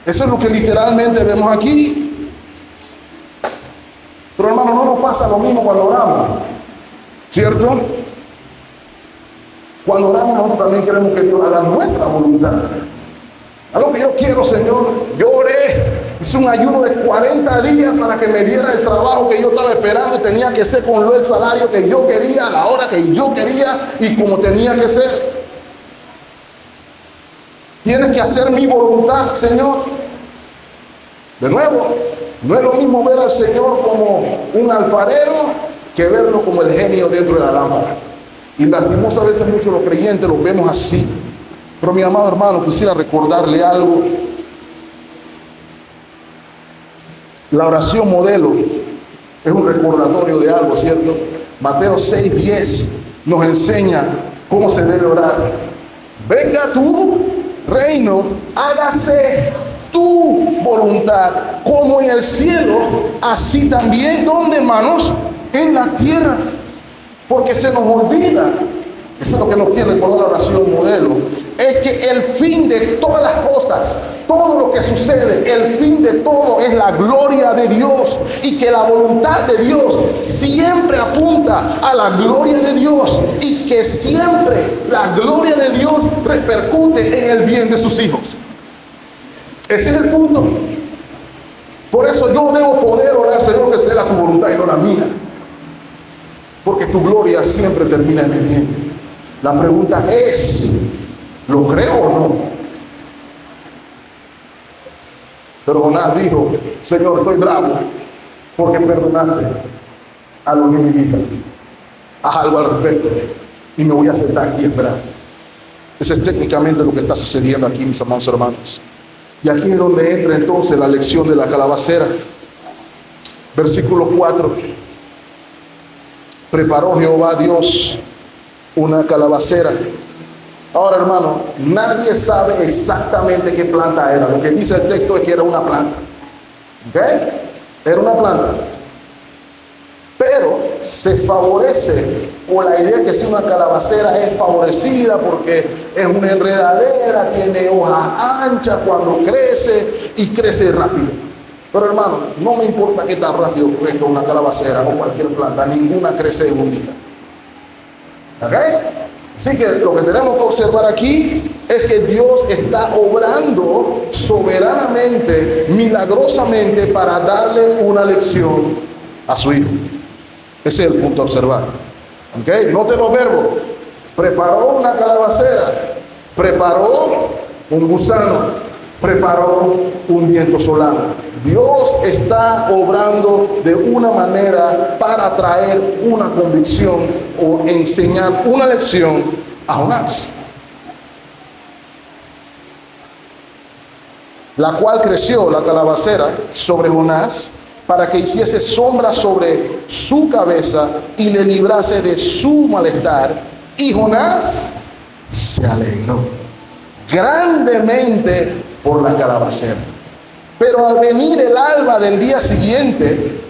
Eso es lo que literalmente vemos aquí. Pero hermano, no nos pasa lo mismo cuando oramos, ¿cierto? Cuando oramos nosotros también queremos que Dios haga nuestra voluntad. A lo que yo quiero, Señor, yo oré, hice un ayuno de 40 días para que me diera el trabajo que yo estaba esperando y tenía que ser con el salario que yo quería, a la hora que yo quería y como tenía que ser. Tienes que hacer mi voluntad, Señor. De nuevo, no es lo mismo ver al Señor como un alfarero que verlo como el genio dentro de la lámpara. Y lastimosamente muchos los creyentes los vemos así. Pero mi amado hermano, quisiera recordarle algo. La oración modelo es un recordatorio de algo, ¿cierto? Mateo 6:10 nos enseña cómo se debe orar. Venga tu reino, hágase tu voluntad, como en el cielo, así también, ¿dónde, hermanos? En la tierra. Porque se nos olvida, eso es lo que nos quiere recordar la oración modelo, es que el fin de todas las cosas, todo lo que sucede, el fin de todo es la gloria de Dios, y que la voluntad de Dios siempre apunta a la gloria de Dios, y que siempre la gloria de Dios repercute en el bien de sus hijos. Ese es el punto. Por eso yo debo poder orar, Señor, que sea tu voluntad y no la mía. Porque tu gloria siempre termina en el bien. La pregunta es, ¿lo creo o no? Pero Jonás dijo, Señor, estoy bravo porque perdonaste a los ninivitas. Haz algo al respecto y me voy a sentar aquí a esperar. Eso es técnicamente lo que está sucediendo aquí, mis amados hermanos. Y aquí es donde entra entonces la lección de la calabacera. Versículo 4. Preparó Jehová Dios una calabacera. Ahora, hermano, nadie sabe exactamente qué planta era. Lo que dice el texto es que era una planta. ¿Ok? Era una planta. Pero se favorece, o la idea que si una calabacera es favorecida porque es una enredadera, tiene hojas anchas cuando crece y crece rápido. Pero hermano, no me importa qué tan rápido crezca una calabacera o cualquier planta, ninguna crece en un día. ¿Ok? Así que lo que tenemos que observar aquí es que Dios está obrando soberanamente, milagrosamente, para darle una lección a su hijo. Ese es el punto a observar. ¿Ok? Note los verbos. Preparó una calabacera, preparó un gusano, preparó un viento solano. Dios está obrando de una manera para traer una convicción o enseñar una lección a Jonás, la cual creció, la calabacera, sobre Jonás, para que hiciese sombra sobre su cabeza y le librase de su malestar. Y Jonás se alegró grandemente por la calabacera. Pero al venir el alba del día siguiente,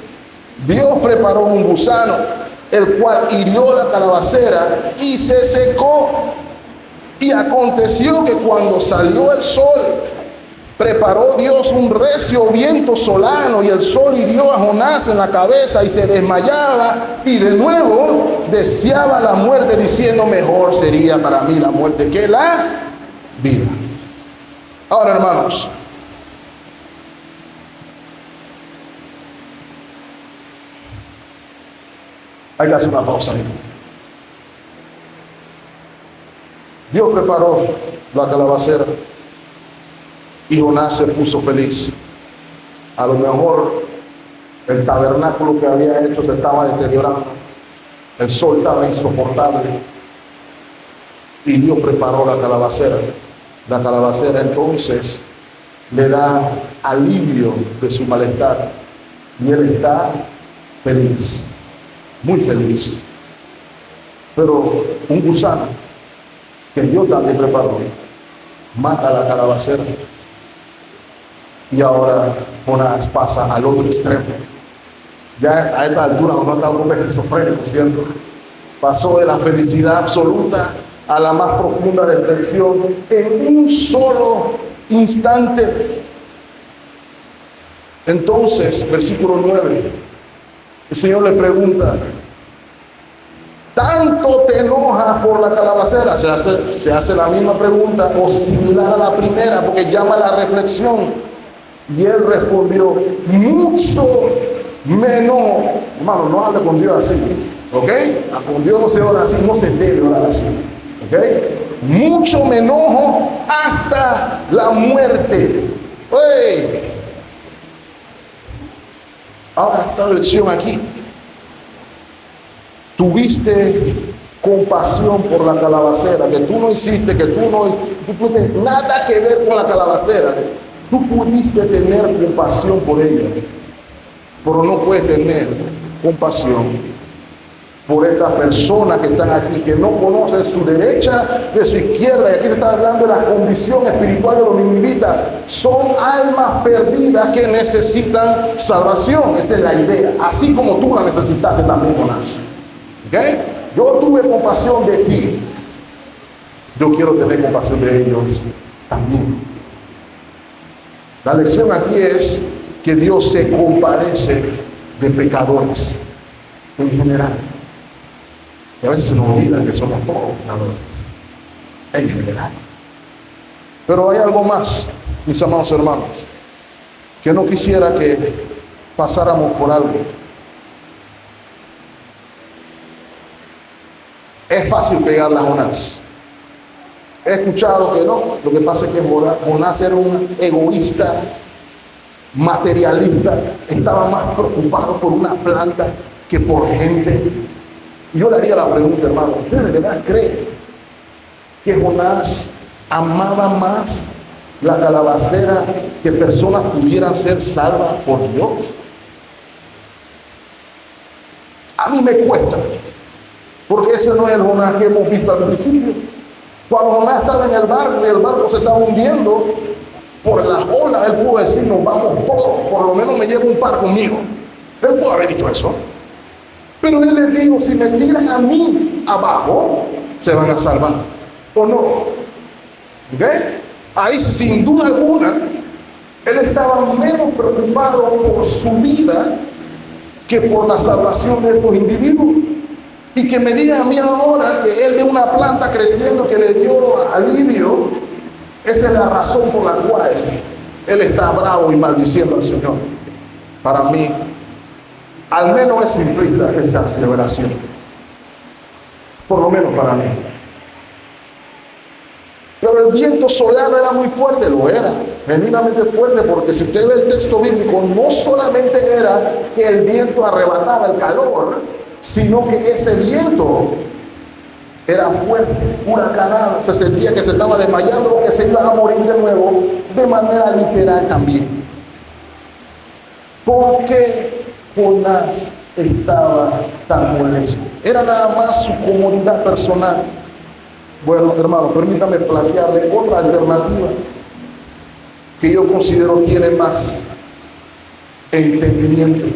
Dios preparó un gusano, el cual hirió la calabacera y se secó. Y aconteció que cuando salió el sol, preparó Dios un recio viento solano, y el sol hirió a Jonás en la cabeza y se desmayaba, y de nuevo deseaba la muerte, diciendo: mejor sería para mí la muerte que la vida. Ahora, hermanos, hay que hacer una pausa ahí. Dios preparó la calabacera y Jonás se puso feliz. A lo mejor el tabernáculo que había hecho se estaba deteriorando, el sol estaba insoportable, y Dios preparó la calabacera. La calabacera entonces le da alivio de su malestar, y él está feliz, muy feliz. Pero un gusano que Dios también preparó mata a la calabacera, y ahora Jonás pasa al otro extremo. Ya a esta altura no está un esquizofrénico, ¿cierto? Pasó de la felicidad absoluta a la más profunda depresión en un solo instante. Entonces, versículo 9, el Señor le pregunta: ¿tanto te enojas por la calabacera? Se hace la misma pregunta, o similar a la primera, porque llama a la reflexión. Y él respondió: mucho me enojo. Hermano, no hable con Dios así, ¿ok? Con Dios no se ora así, no se debe orar así, ¿ok? Mucho me enojo hasta la muerte. ¡Hey! Ahora esta lección aquí. Tuviste compasión por la calabacera, que tú no hiciste, que tú no tienes nada que ver con la calabacera. Tú pudiste tener compasión por ella, pero no puedes tener compasión por estas personas que están aquí, que no conocen su derecha de su izquierda. Y aquí se está hablando de la condición espiritual de los ninivitas. Son almas perdidas que necesitan salvación. Esa es la idea. Así como tú la necesitaste también, Jonás. ¿Okay? Yo tuve compasión de ti. Yo quiero tener compasión de ellos también. La lección aquí es que Dios se compadece de pecadores en general. Y a veces se nos olvida que somos todos pecadores en general. Pero hay algo más, mis amados hermanos, que no quisiera que pasáramos por algo. Es fácil pegarle a Jonás. He escuchado que no, lo que pasa es que Jonás era un egoísta, materialista, estaba más preocupado por una planta que por gente. Y yo le haría la pregunta, hermano: ¿ustedes de verdad creen que Jonás amaba más la calabacera que personas pudieran ser salvas por Dios? A mí me cuesta, porque ese no es el Jonás que hemos visto al principio. Cuando Jonás estaba en el barco y el barco se estaba hundiendo por las olas, él pudo decir: nos vamos todos, por lo menos me llevo un par conmigo. Él pudo haber dicho eso. Pero él les dijo: si me tiran a mí abajo, se van a salvar. ¿O no? ¿Ok? Ahí sin duda alguna, él estaba menos preocupado por su vida que por la salvación de estos individuos. Y que me diga a mí ahora que él ve una planta creciendo que le dio alivio, esa es la razón por la cual él está bravo y maldiciendo al Señor. Para mí, al menos es simplista esa aseveración. Por lo menos para mí. Pero el viento solano era muy fuerte, lo era, genuinamente fuerte, porque si usted ve el texto bíblico, no solamente era que el viento arrebataba el calor, sino que ese viento era fuerte, huracanado. Se sentía que se estaba desmayando o que se iba a morir de nuevo, de manera literal también. ¿Por qué Jonás estaba tan molesto? ¿Era nada más su comodidad personal? Bueno, hermano, permítame plantearle otra alternativa que yo considero tiene más entendimiento.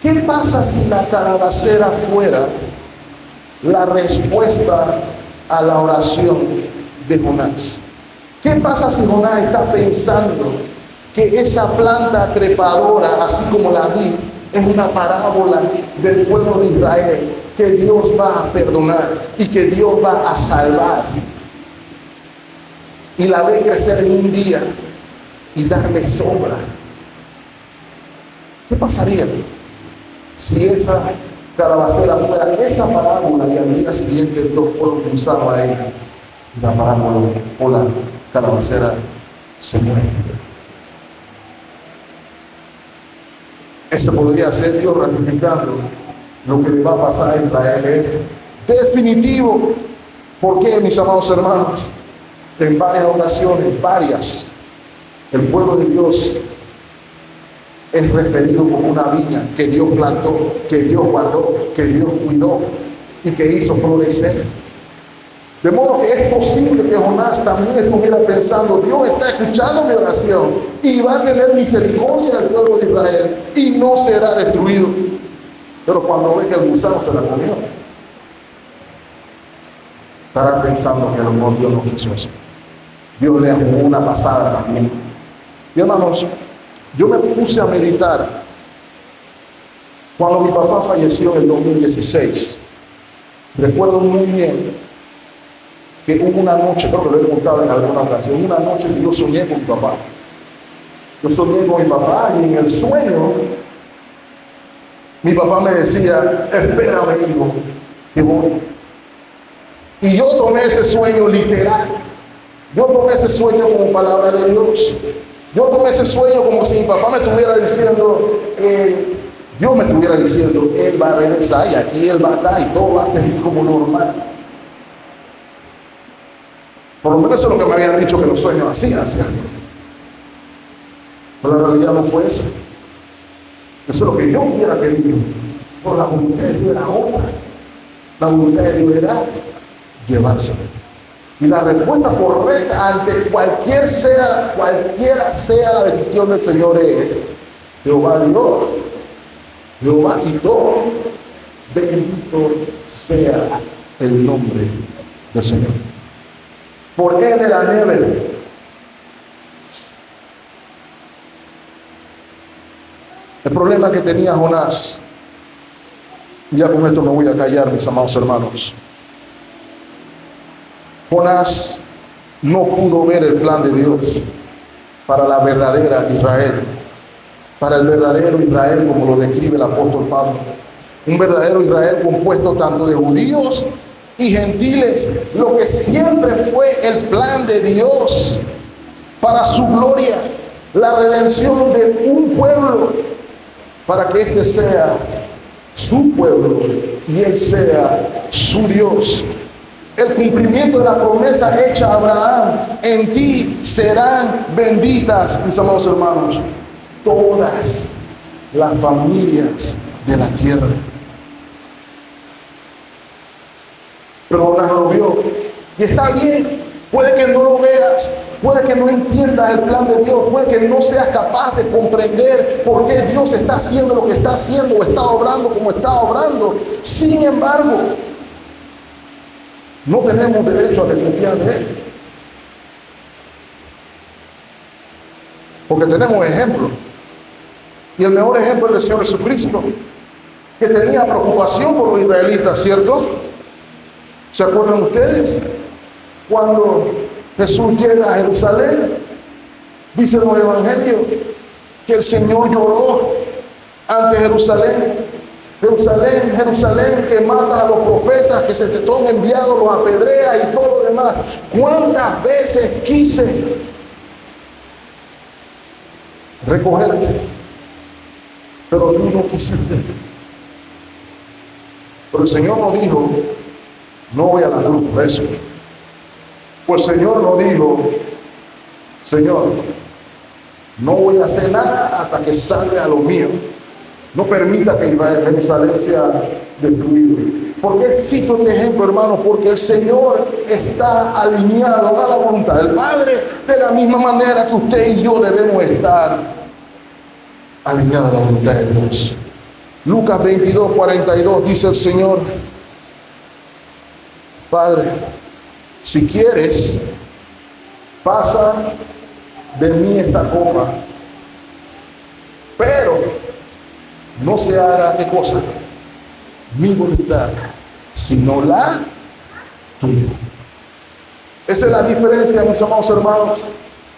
¿Qué pasa si la calabacera fuera la respuesta a la oración de Jonás. ¿Qué pasa si Jonás está pensando que esa planta trepadora, así como la vi, es una parábola del pueblo de Israel, que Dios va a perdonar y que Dios va a salvar? Y la ve crecer en un día y darle sombra. ¿Qué pasaría si esa calabacera fuera esa parábola y al día siguiente Dios cruzaba a ella? La parábola o la calabacera se muere. Ese podría ser Dios ratificando lo que le va a pasar a Israel. Es definitivo. ¿Por qué, mis amados hermanos? En varias ocasiones, el pueblo de Dios es referido como una viña que Dios plantó, que Dios guardó, que Dios cuidó y que hizo florecer. De modo que es posible que Jonás también estuviera pensando: Dios está escuchando mi oración y va a tener misericordia del pueblo de Israel y no será destruido. Pero cuando ve que el gusano se la comió, estará pensando que a lo mejor Dios no quiso eso. Dios le jugó una pasada también. Y hermanos, yo me puse a meditar cuando mi papá falleció en el 2016. Recuerdo muy bien que hubo una noche, creo que lo he contado en alguna ocasión, una noche que yo soñé con mi papá. Yo soñé con mi papá y en el sueño mi papá me decía: espérame, hijo, que voy. Y yo tomé ese sueño literal. Yo tomé ese sueño como palabra de Dios. Yo tomé ese sueño como si mi papá me estuviera diciendo, Dios me estuviera diciendo: él va a regresar y aquí él va a estar y todo va a seguir como normal. Por lo menos eso es lo que me habían dicho que los sueños hacían. Pero la realidad no fue eso. Eso es lo que yo hubiera querido. Pero la voluntad de Dios era otra. La voluntad de Dios era llevárselo. Y la respuesta correcta ante cualquiera sea la decisión del Señor es: Jehová dio, Jehová quitó, bendito sea el nombre del Señor. Forever and ever. El problema que tenía Jonás, y ya con esto me voy a callar, mis amados hermanos. Jonás no pudo ver el plan de Dios para la verdadera Israel, para el verdadero Israel como lo describe el apóstol Pablo. Un verdadero Israel compuesto tanto de judíos y gentiles, lo que siempre fue el plan de Dios para su gloria, la redención de un pueblo, para que este sea su pueblo y él sea su Dios. El cumplimiento de la promesa hecha a Abraham: en ti serán benditas, mis amados hermanos, todas las familias de la tierra. Pero Jonás no lo vio. Y está bien, puede que no lo veas, puede que no entiendas el plan de Dios, puede que no seas capaz de comprender por qué Dios está haciendo lo que está haciendo o está obrando como está obrando. Sin embargo, no tenemos derecho a desconfiar de Él. Porque tenemos ejemplos. Y el mejor ejemplo es el Señor Jesucristo, que tenía preocupación por los israelitas, ¿cierto? ¿Se acuerdan ustedes? Cuando Jesús llega a Jerusalén, dicen los evangelios que el Señor lloró ante Jerusalén. Jerusalén, Jerusalén, que mata a los profetas, que se te son enviados, los apedrea y todo lo demás. ¿Cuántas veces quise recogerte, pero tú no quisiste? Pero el Señor no dijo: no voy a la cruz por eso. Pues el Señor no dijo: Señor, no voy a hacer nada hasta que salga lo mío. No permita que Jerusalén sea destruido. ¿Por qué cito este ejemplo, hermano? Porque el Señor está alineado a la voluntad del Padre, de la misma manera que usted y yo debemos estar alineados a la voluntad de Dios. Lucas 22:42 dice el Señor: Padre, si quieres, pasa de mí esta copa, pero no se haga qué cosa, mi voluntad, sino la tuya. Esa es la diferencia, mis amados hermanos.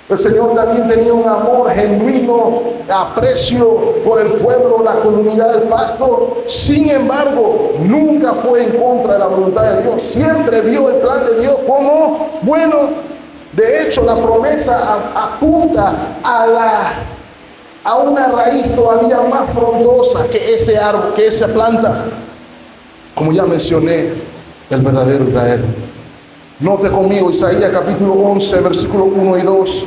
El Señor también tenía un amor genuino, aprecio por el pueblo, la comunidad del pacto. Sin embargo, nunca fue en contra de la voluntad de Dios. Siempre vio el plan de Dios como bueno. De hecho, la promesa apunta a una raíz todavía más frondosa que ese árbol, que esa planta. Como ya mencioné, el verdadero Israel. Note conmigo Isaías capítulo 11, versículos 1 y 2.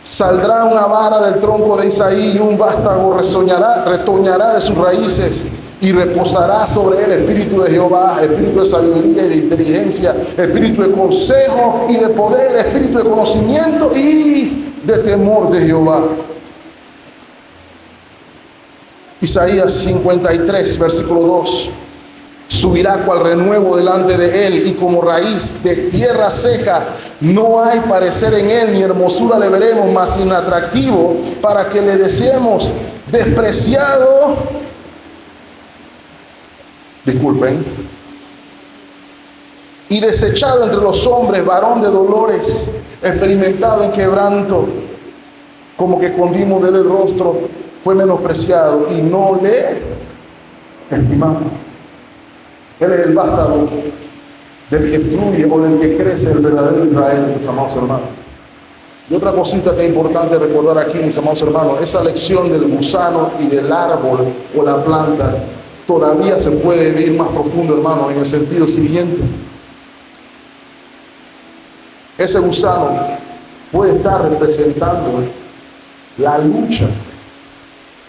Saldrá una vara del tronco de Isaí y un vástago retoñará de sus raíces y reposará sobre él espíritu de Jehová, espíritu de sabiduría y de inteligencia, espíritu de consejo y de poder, espíritu de conocimiento y de temor de Jehová. Isaías 53, versículo 2. Subirá cual renuevo delante de él y como raíz de tierra seca. No hay parecer en él, ni hermosura le veremos, mas inatractivo para que le deseemos. Despreciado, disculpen, y desechado entre los hombres, varón de dolores, experimentado en quebranto, como que escondimos de él el rostro, fue menospreciado y no le estimamos. Él es el vástago del que fluye o del que crece el verdadero Israel, mis amados hermanos. Y otra cosita que es importante recordar aquí, mis amados hermanos, esa lección del gusano y del árbol o la planta todavía se puede ir más profundo, hermano, en el sentido siguiente. Ese gusano puede estar representando la lucha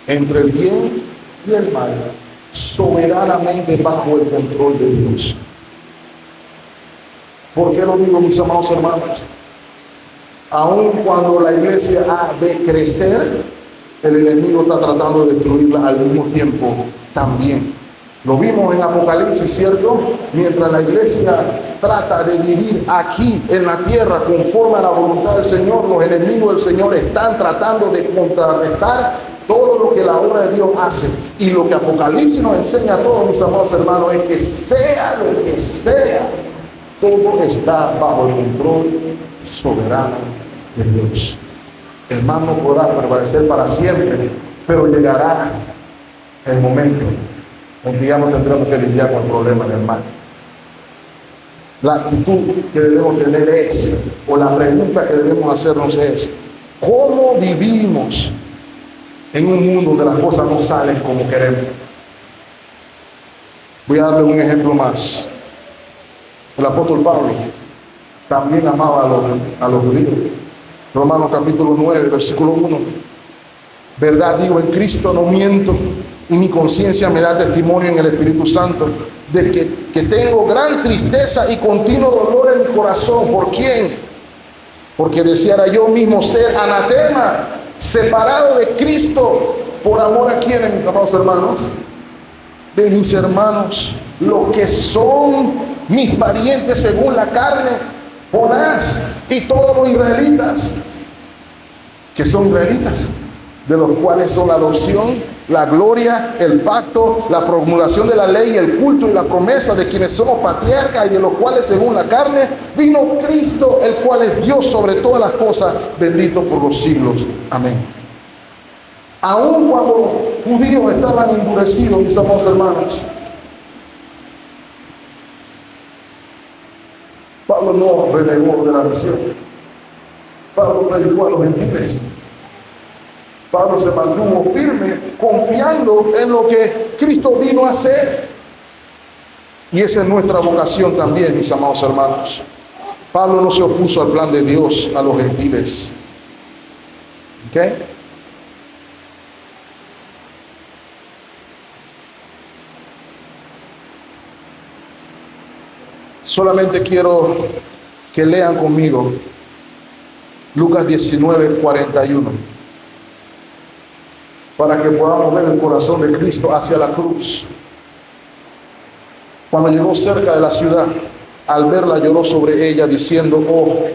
entre el bien y el mal, soberanamente bajo el control de Dios. ¿Por qué lo digo, mis amados hermanos? Aun cuando la iglesia ha de crecer, el enemigo está tratando de destruirla al mismo tiempo también. Lo vimos en Apocalipsis, ¿cierto? Mientras la iglesia trata de vivir aquí en la tierra conforme a la voluntad del Señor, los enemigos del Señor están tratando de contrarrestar todo lo que la obra de Dios hace. Y lo que Apocalipsis nos enseña a todos, mis amados hermanos, es que sea lo que sea, todo está bajo el control soberano de Dios. El mal no podrá prevalecer para siempre, pero llegará el momento en que ya no tendremos que lidiar con el problema del mal. La actitud que debemos tener es, o la pregunta que debemos hacernos es, ¿cómo vivimos en un mundo donde las cosas no salen como queremos? Voy a darle un ejemplo más. El apóstol Pablo también amaba a los judíos. Romanos capítulo 9, versículo 1. Verdad digo, en Cristo no miento, y mi conciencia me da testimonio en el Espíritu Santo de que tengo gran tristeza y continuo dolor en mi corazón. ¿Por quién? Porque deseara yo mismo ser anatema, separado de Cristo, por amor a quienes, mis amados hermanos, de mis hermanos, los que son mis parientes según la carne, Jonás y todos los israelitas, que son israelitas, de los cuales son la adopción, la gloria, el pacto, la promulgación de la ley, el culto y la promesa, de quienes somos patriarcas y de los cuales según la carne vino Cristo, el cual es Dios sobre todas las cosas, bendito por los siglos. Amén. Aun cuando los judíos estaban endurecidos, mis amados hermanos, Pablo no renegó de la misión. Pablo predicó a los gentiles. Pablo se mantuvo firme, confiando en lo que Cristo vino a hacer. Y esa es nuestra vocación también, mis amados hermanos. Pablo no se opuso al plan de Dios a los gentiles. ¿Ok? Solamente quiero que lean conmigo Lucas 19, 41, para que podamos ver el corazón de Cristo hacia la cruz. Cuando llegó cerca de la ciudad, al verla lloró sobre ella, diciendo: oh,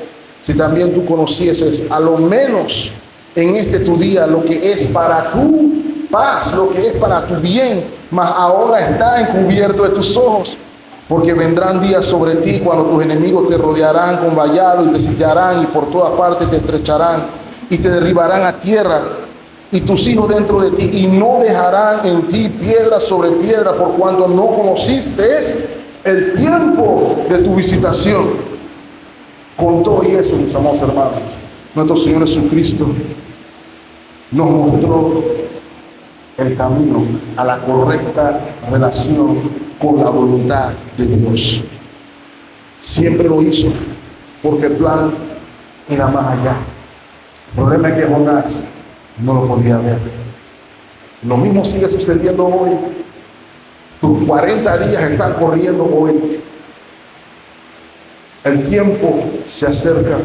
si también tú conocieses a lo menos en este tu día lo que es para tu paz, lo que es para tu bien, mas ahora está encubierto de tus ojos. Porque vendrán días sobre ti cuando tus enemigos te rodearán con vallado y te sitiarán y por todas partes te estrecharán y te derribarán a tierra y tus hijos dentro de ti y no dejarán en ti piedra sobre piedra por cuanto no conociste el tiempo de tu visitación. Con todo y eso, mis amados hermanos, nuestro Señor Jesucristo nos mostró el camino a la correcta relación con la voluntad de Dios. Siempre lo hizo porque el plan era más allá. El problema es que Jonás no lo podía ver. Lo mismo sigue sucediendo hoy. Tus 40 días están corriendo hoy. El tiempo se acerca.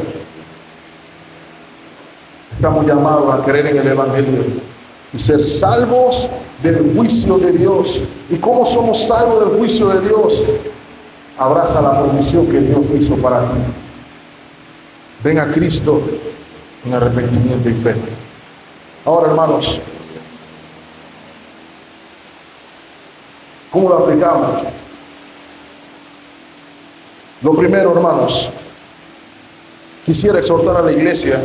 Estamos llamados a creer en el Evangelio y ser salvos del juicio de Dios. ¿Y cómo somos salvos del juicio de Dios? Abraza la provisión que Dios hizo para ti. Ven a Cristo en arrepentimiento y fe. Ahora, hermanos, ¿cómo lo aplicamos? Lo primero, hermanos, quisiera exhortar a la iglesia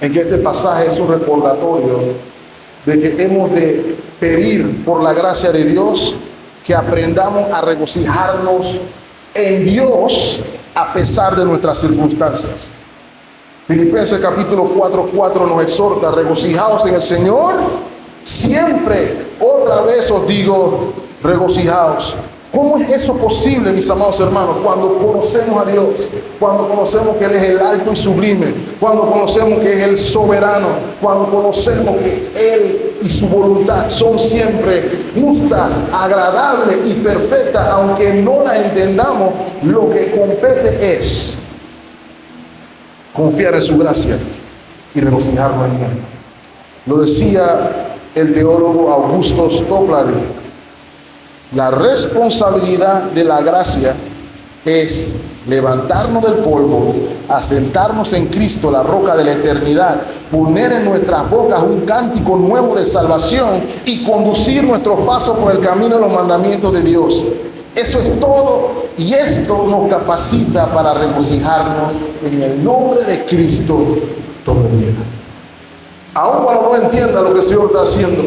en que este pasaje es un recordatorio de que hemos de pedir por la gracia de Dios que aprendamos a regocijarnos en Dios a pesar de nuestras circunstancias. Filipenses capítulo 4:4 nos exhorta: regocijaos en el Señor siempre. Otra vez os digo, regocijaos. ¿Cómo es eso posible, mis amados hermanos? Cuando conocemos a Dios, cuando conocemos que Él es el alto y sublime, cuando conocemos que es el soberano, cuando conocemos que Él y su voluntad son siempre justas, agradables y perfectas, aunque no las entendamos, lo que compete es confiar en su gracia y regocijarnos en Él. Lo decía el teólogo Augusto Toplady: la responsabilidad de la gracia es levantarnos del polvo, asentarnos en Cristo, la roca de la eternidad, poner en nuestras bocas un cántico nuevo de salvación y conducir nuestros pasos por el camino de los mandamientos de Dios. Eso es todo, y esto nos capacita para regocijarnos en el nombre de Cristo todo el día. Aun cuando no entienda lo que el Señor está haciendo,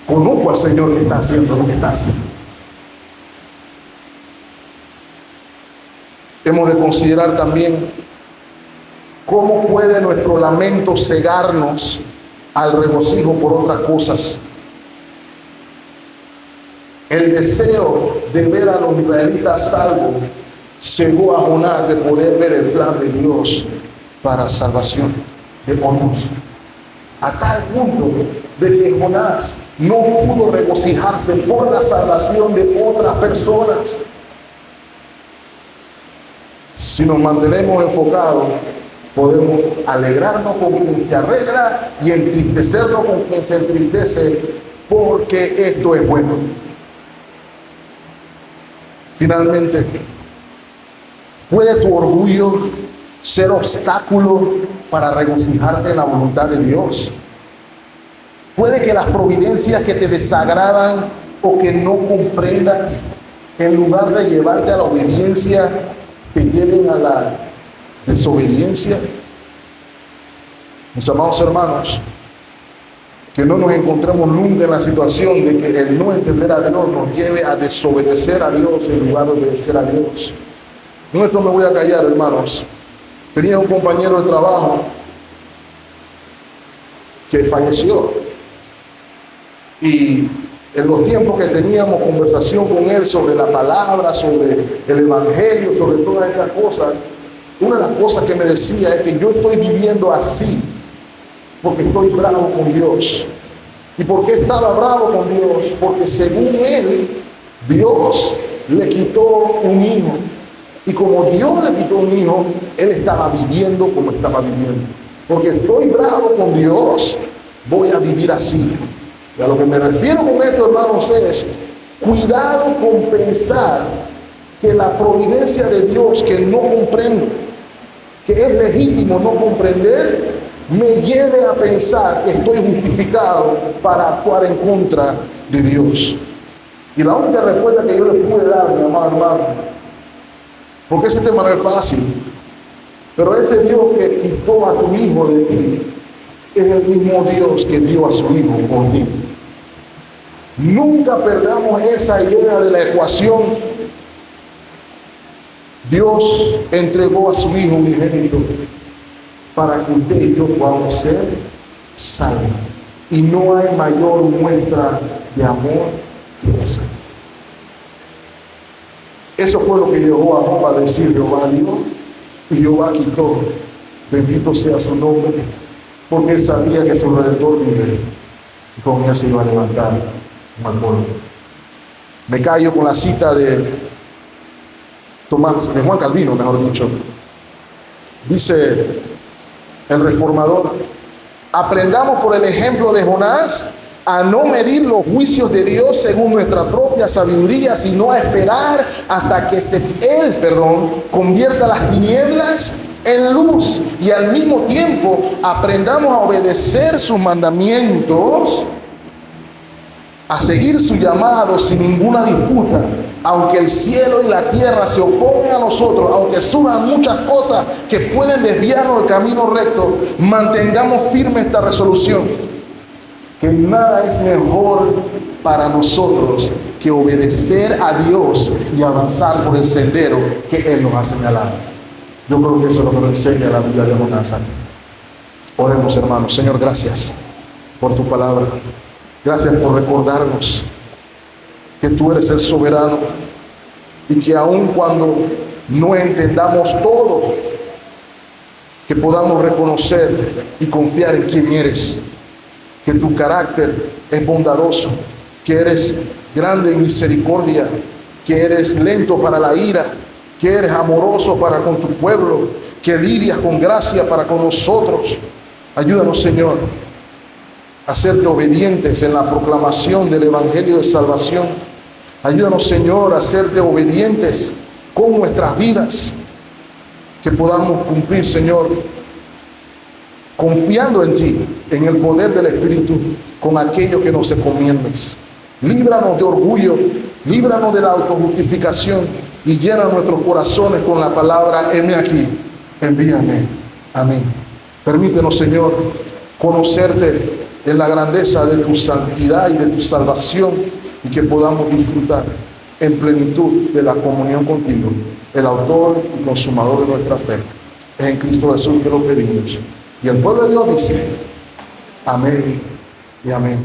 conozco al Señor que está haciendo lo que está haciendo. Hemos de considerar también cómo puede nuestro lamento cegarnos al regocijo por otras cosas. El deseo de ver a los israelitas salvos cegó a Jonás de poder ver el plan de Dios para salvación de otros. A tal punto de que Jonás no pudo regocijarse por la salvación de otras personas. Si nos mantenemos enfocados, podemos alegrarnos con quien se alegra y entristecernos con quien se entristece, porque esto es bueno. Finalmente, ¿puede tu orgullo ser obstáculo para regocijarte en la voluntad de Dios? Puede que las providencias que te desagradan o que no comprendas, en lugar de llevarte a la obediencia, te lleven a la desobediencia. Mis amados hermanos, que no nos encontremos nunca en la situación de que el no entender a Dios nos lleve a desobedecer a Dios en lugar de obedecer a Dios. No, esto me voy a callar, hermanos. Tenía un compañero de trabajo que falleció, y en los tiempos que teníamos conversación con él sobre la palabra, sobre el evangelio, sobre todas estas cosas, una de las cosas que me decía es que yo estoy viviendo así porque estoy bravo con Dios. ¿Y por qué estaba bravo con Dios? Porque según él, Dios le quitó un hijo. Y como Dios le quitó un hijo, él estaba viviendo como estaba viviendo. Porque estoy bravo con Dios, voy a vivir así. Y a lo que me refiero con esto, hermanos, es cuidado con pensar que la providencia de Dios que no comprendo, que es legítimo no comprender, me lleve a pensar que estoy justificado para actuar en contra de Dios. Y la única respuesta que yo le pude dar, mi amado hermano, porque ese tema no es fácil, pero ese Dios que quitó a tu hijo de ti, es el mismo Dios que dio a su hijo por ti. Nunca perdamos esa idea de la ecuación. Dios entregó a su hijo unigénito para que usted y yo podamos ser salvos. Y no hay mayor muestra de amor que esa. Eso fue lo que llevó a Job a decir: Jehová dio y Jehová quitó. Bendito sea su nombre, porque él sabía que su Redentor vive y con él se iba a levantar un pueblo. Me callo con la cita de Juan Calvino, mejor dicho. Dice el reformador: aprendamos por el ejemplo de Jonás a no medir los juicios de Dios según nuestra propia sabiduría, sino a esperar hasta que Él convierta las tinieblas en luz, y al mismo tiempo aprendamos a obedecer sus mandamientos, a seguir su llamado sin ninguna disputa, aunque el cielo y la tierra se opongan a nosotros, aunque surjan muchas cosas que pueden desviarnos del camino recto. Mantengamos firme esta resolución, que nada es mejor para nosotros que obedecer a Dios y avanzar por el sendero que Él nos ha señalado. Yo creo que eso es lo que nos enseña la vida de Jonás. Oremos, hermanos. Señor, gracias por tu palabra. Gracias por recordarnos que tú eres el soberano y que aun cuando no entendamos todo, que podamos reconocer y confiar en quién eres, que tu carácter es bondadoso, que eres grande en misericordia, que eres lento para la ira, que eres amoroso para con tu pueblo, que lidias con gracia para con nosotros. Ayúdanos, Señor, a serte obedientes en la proclamación del Evangelio de salvación. Ayúdanos, Señor, a serte obedientes con nuestras vidas, que podamos cumplir, Señor, confiando en ti, en el poder del Espíritu, con aquello que nos encomiendas. Líbranos de orgullo, líbranos de la autojustificación y llena nuestros corazones con la palabra: heme aquí, envíame a mí. Permítenos, Señor, conocerte en la grandeza de tu santidad y de tu salvación, y que podamos disfrutar en plenitud de la comunión contigo, el autor y consumador de nuestra fe. Es en Cristo Jesús que lo pedimos. Y el pueblo de Dios dice: amén y amén.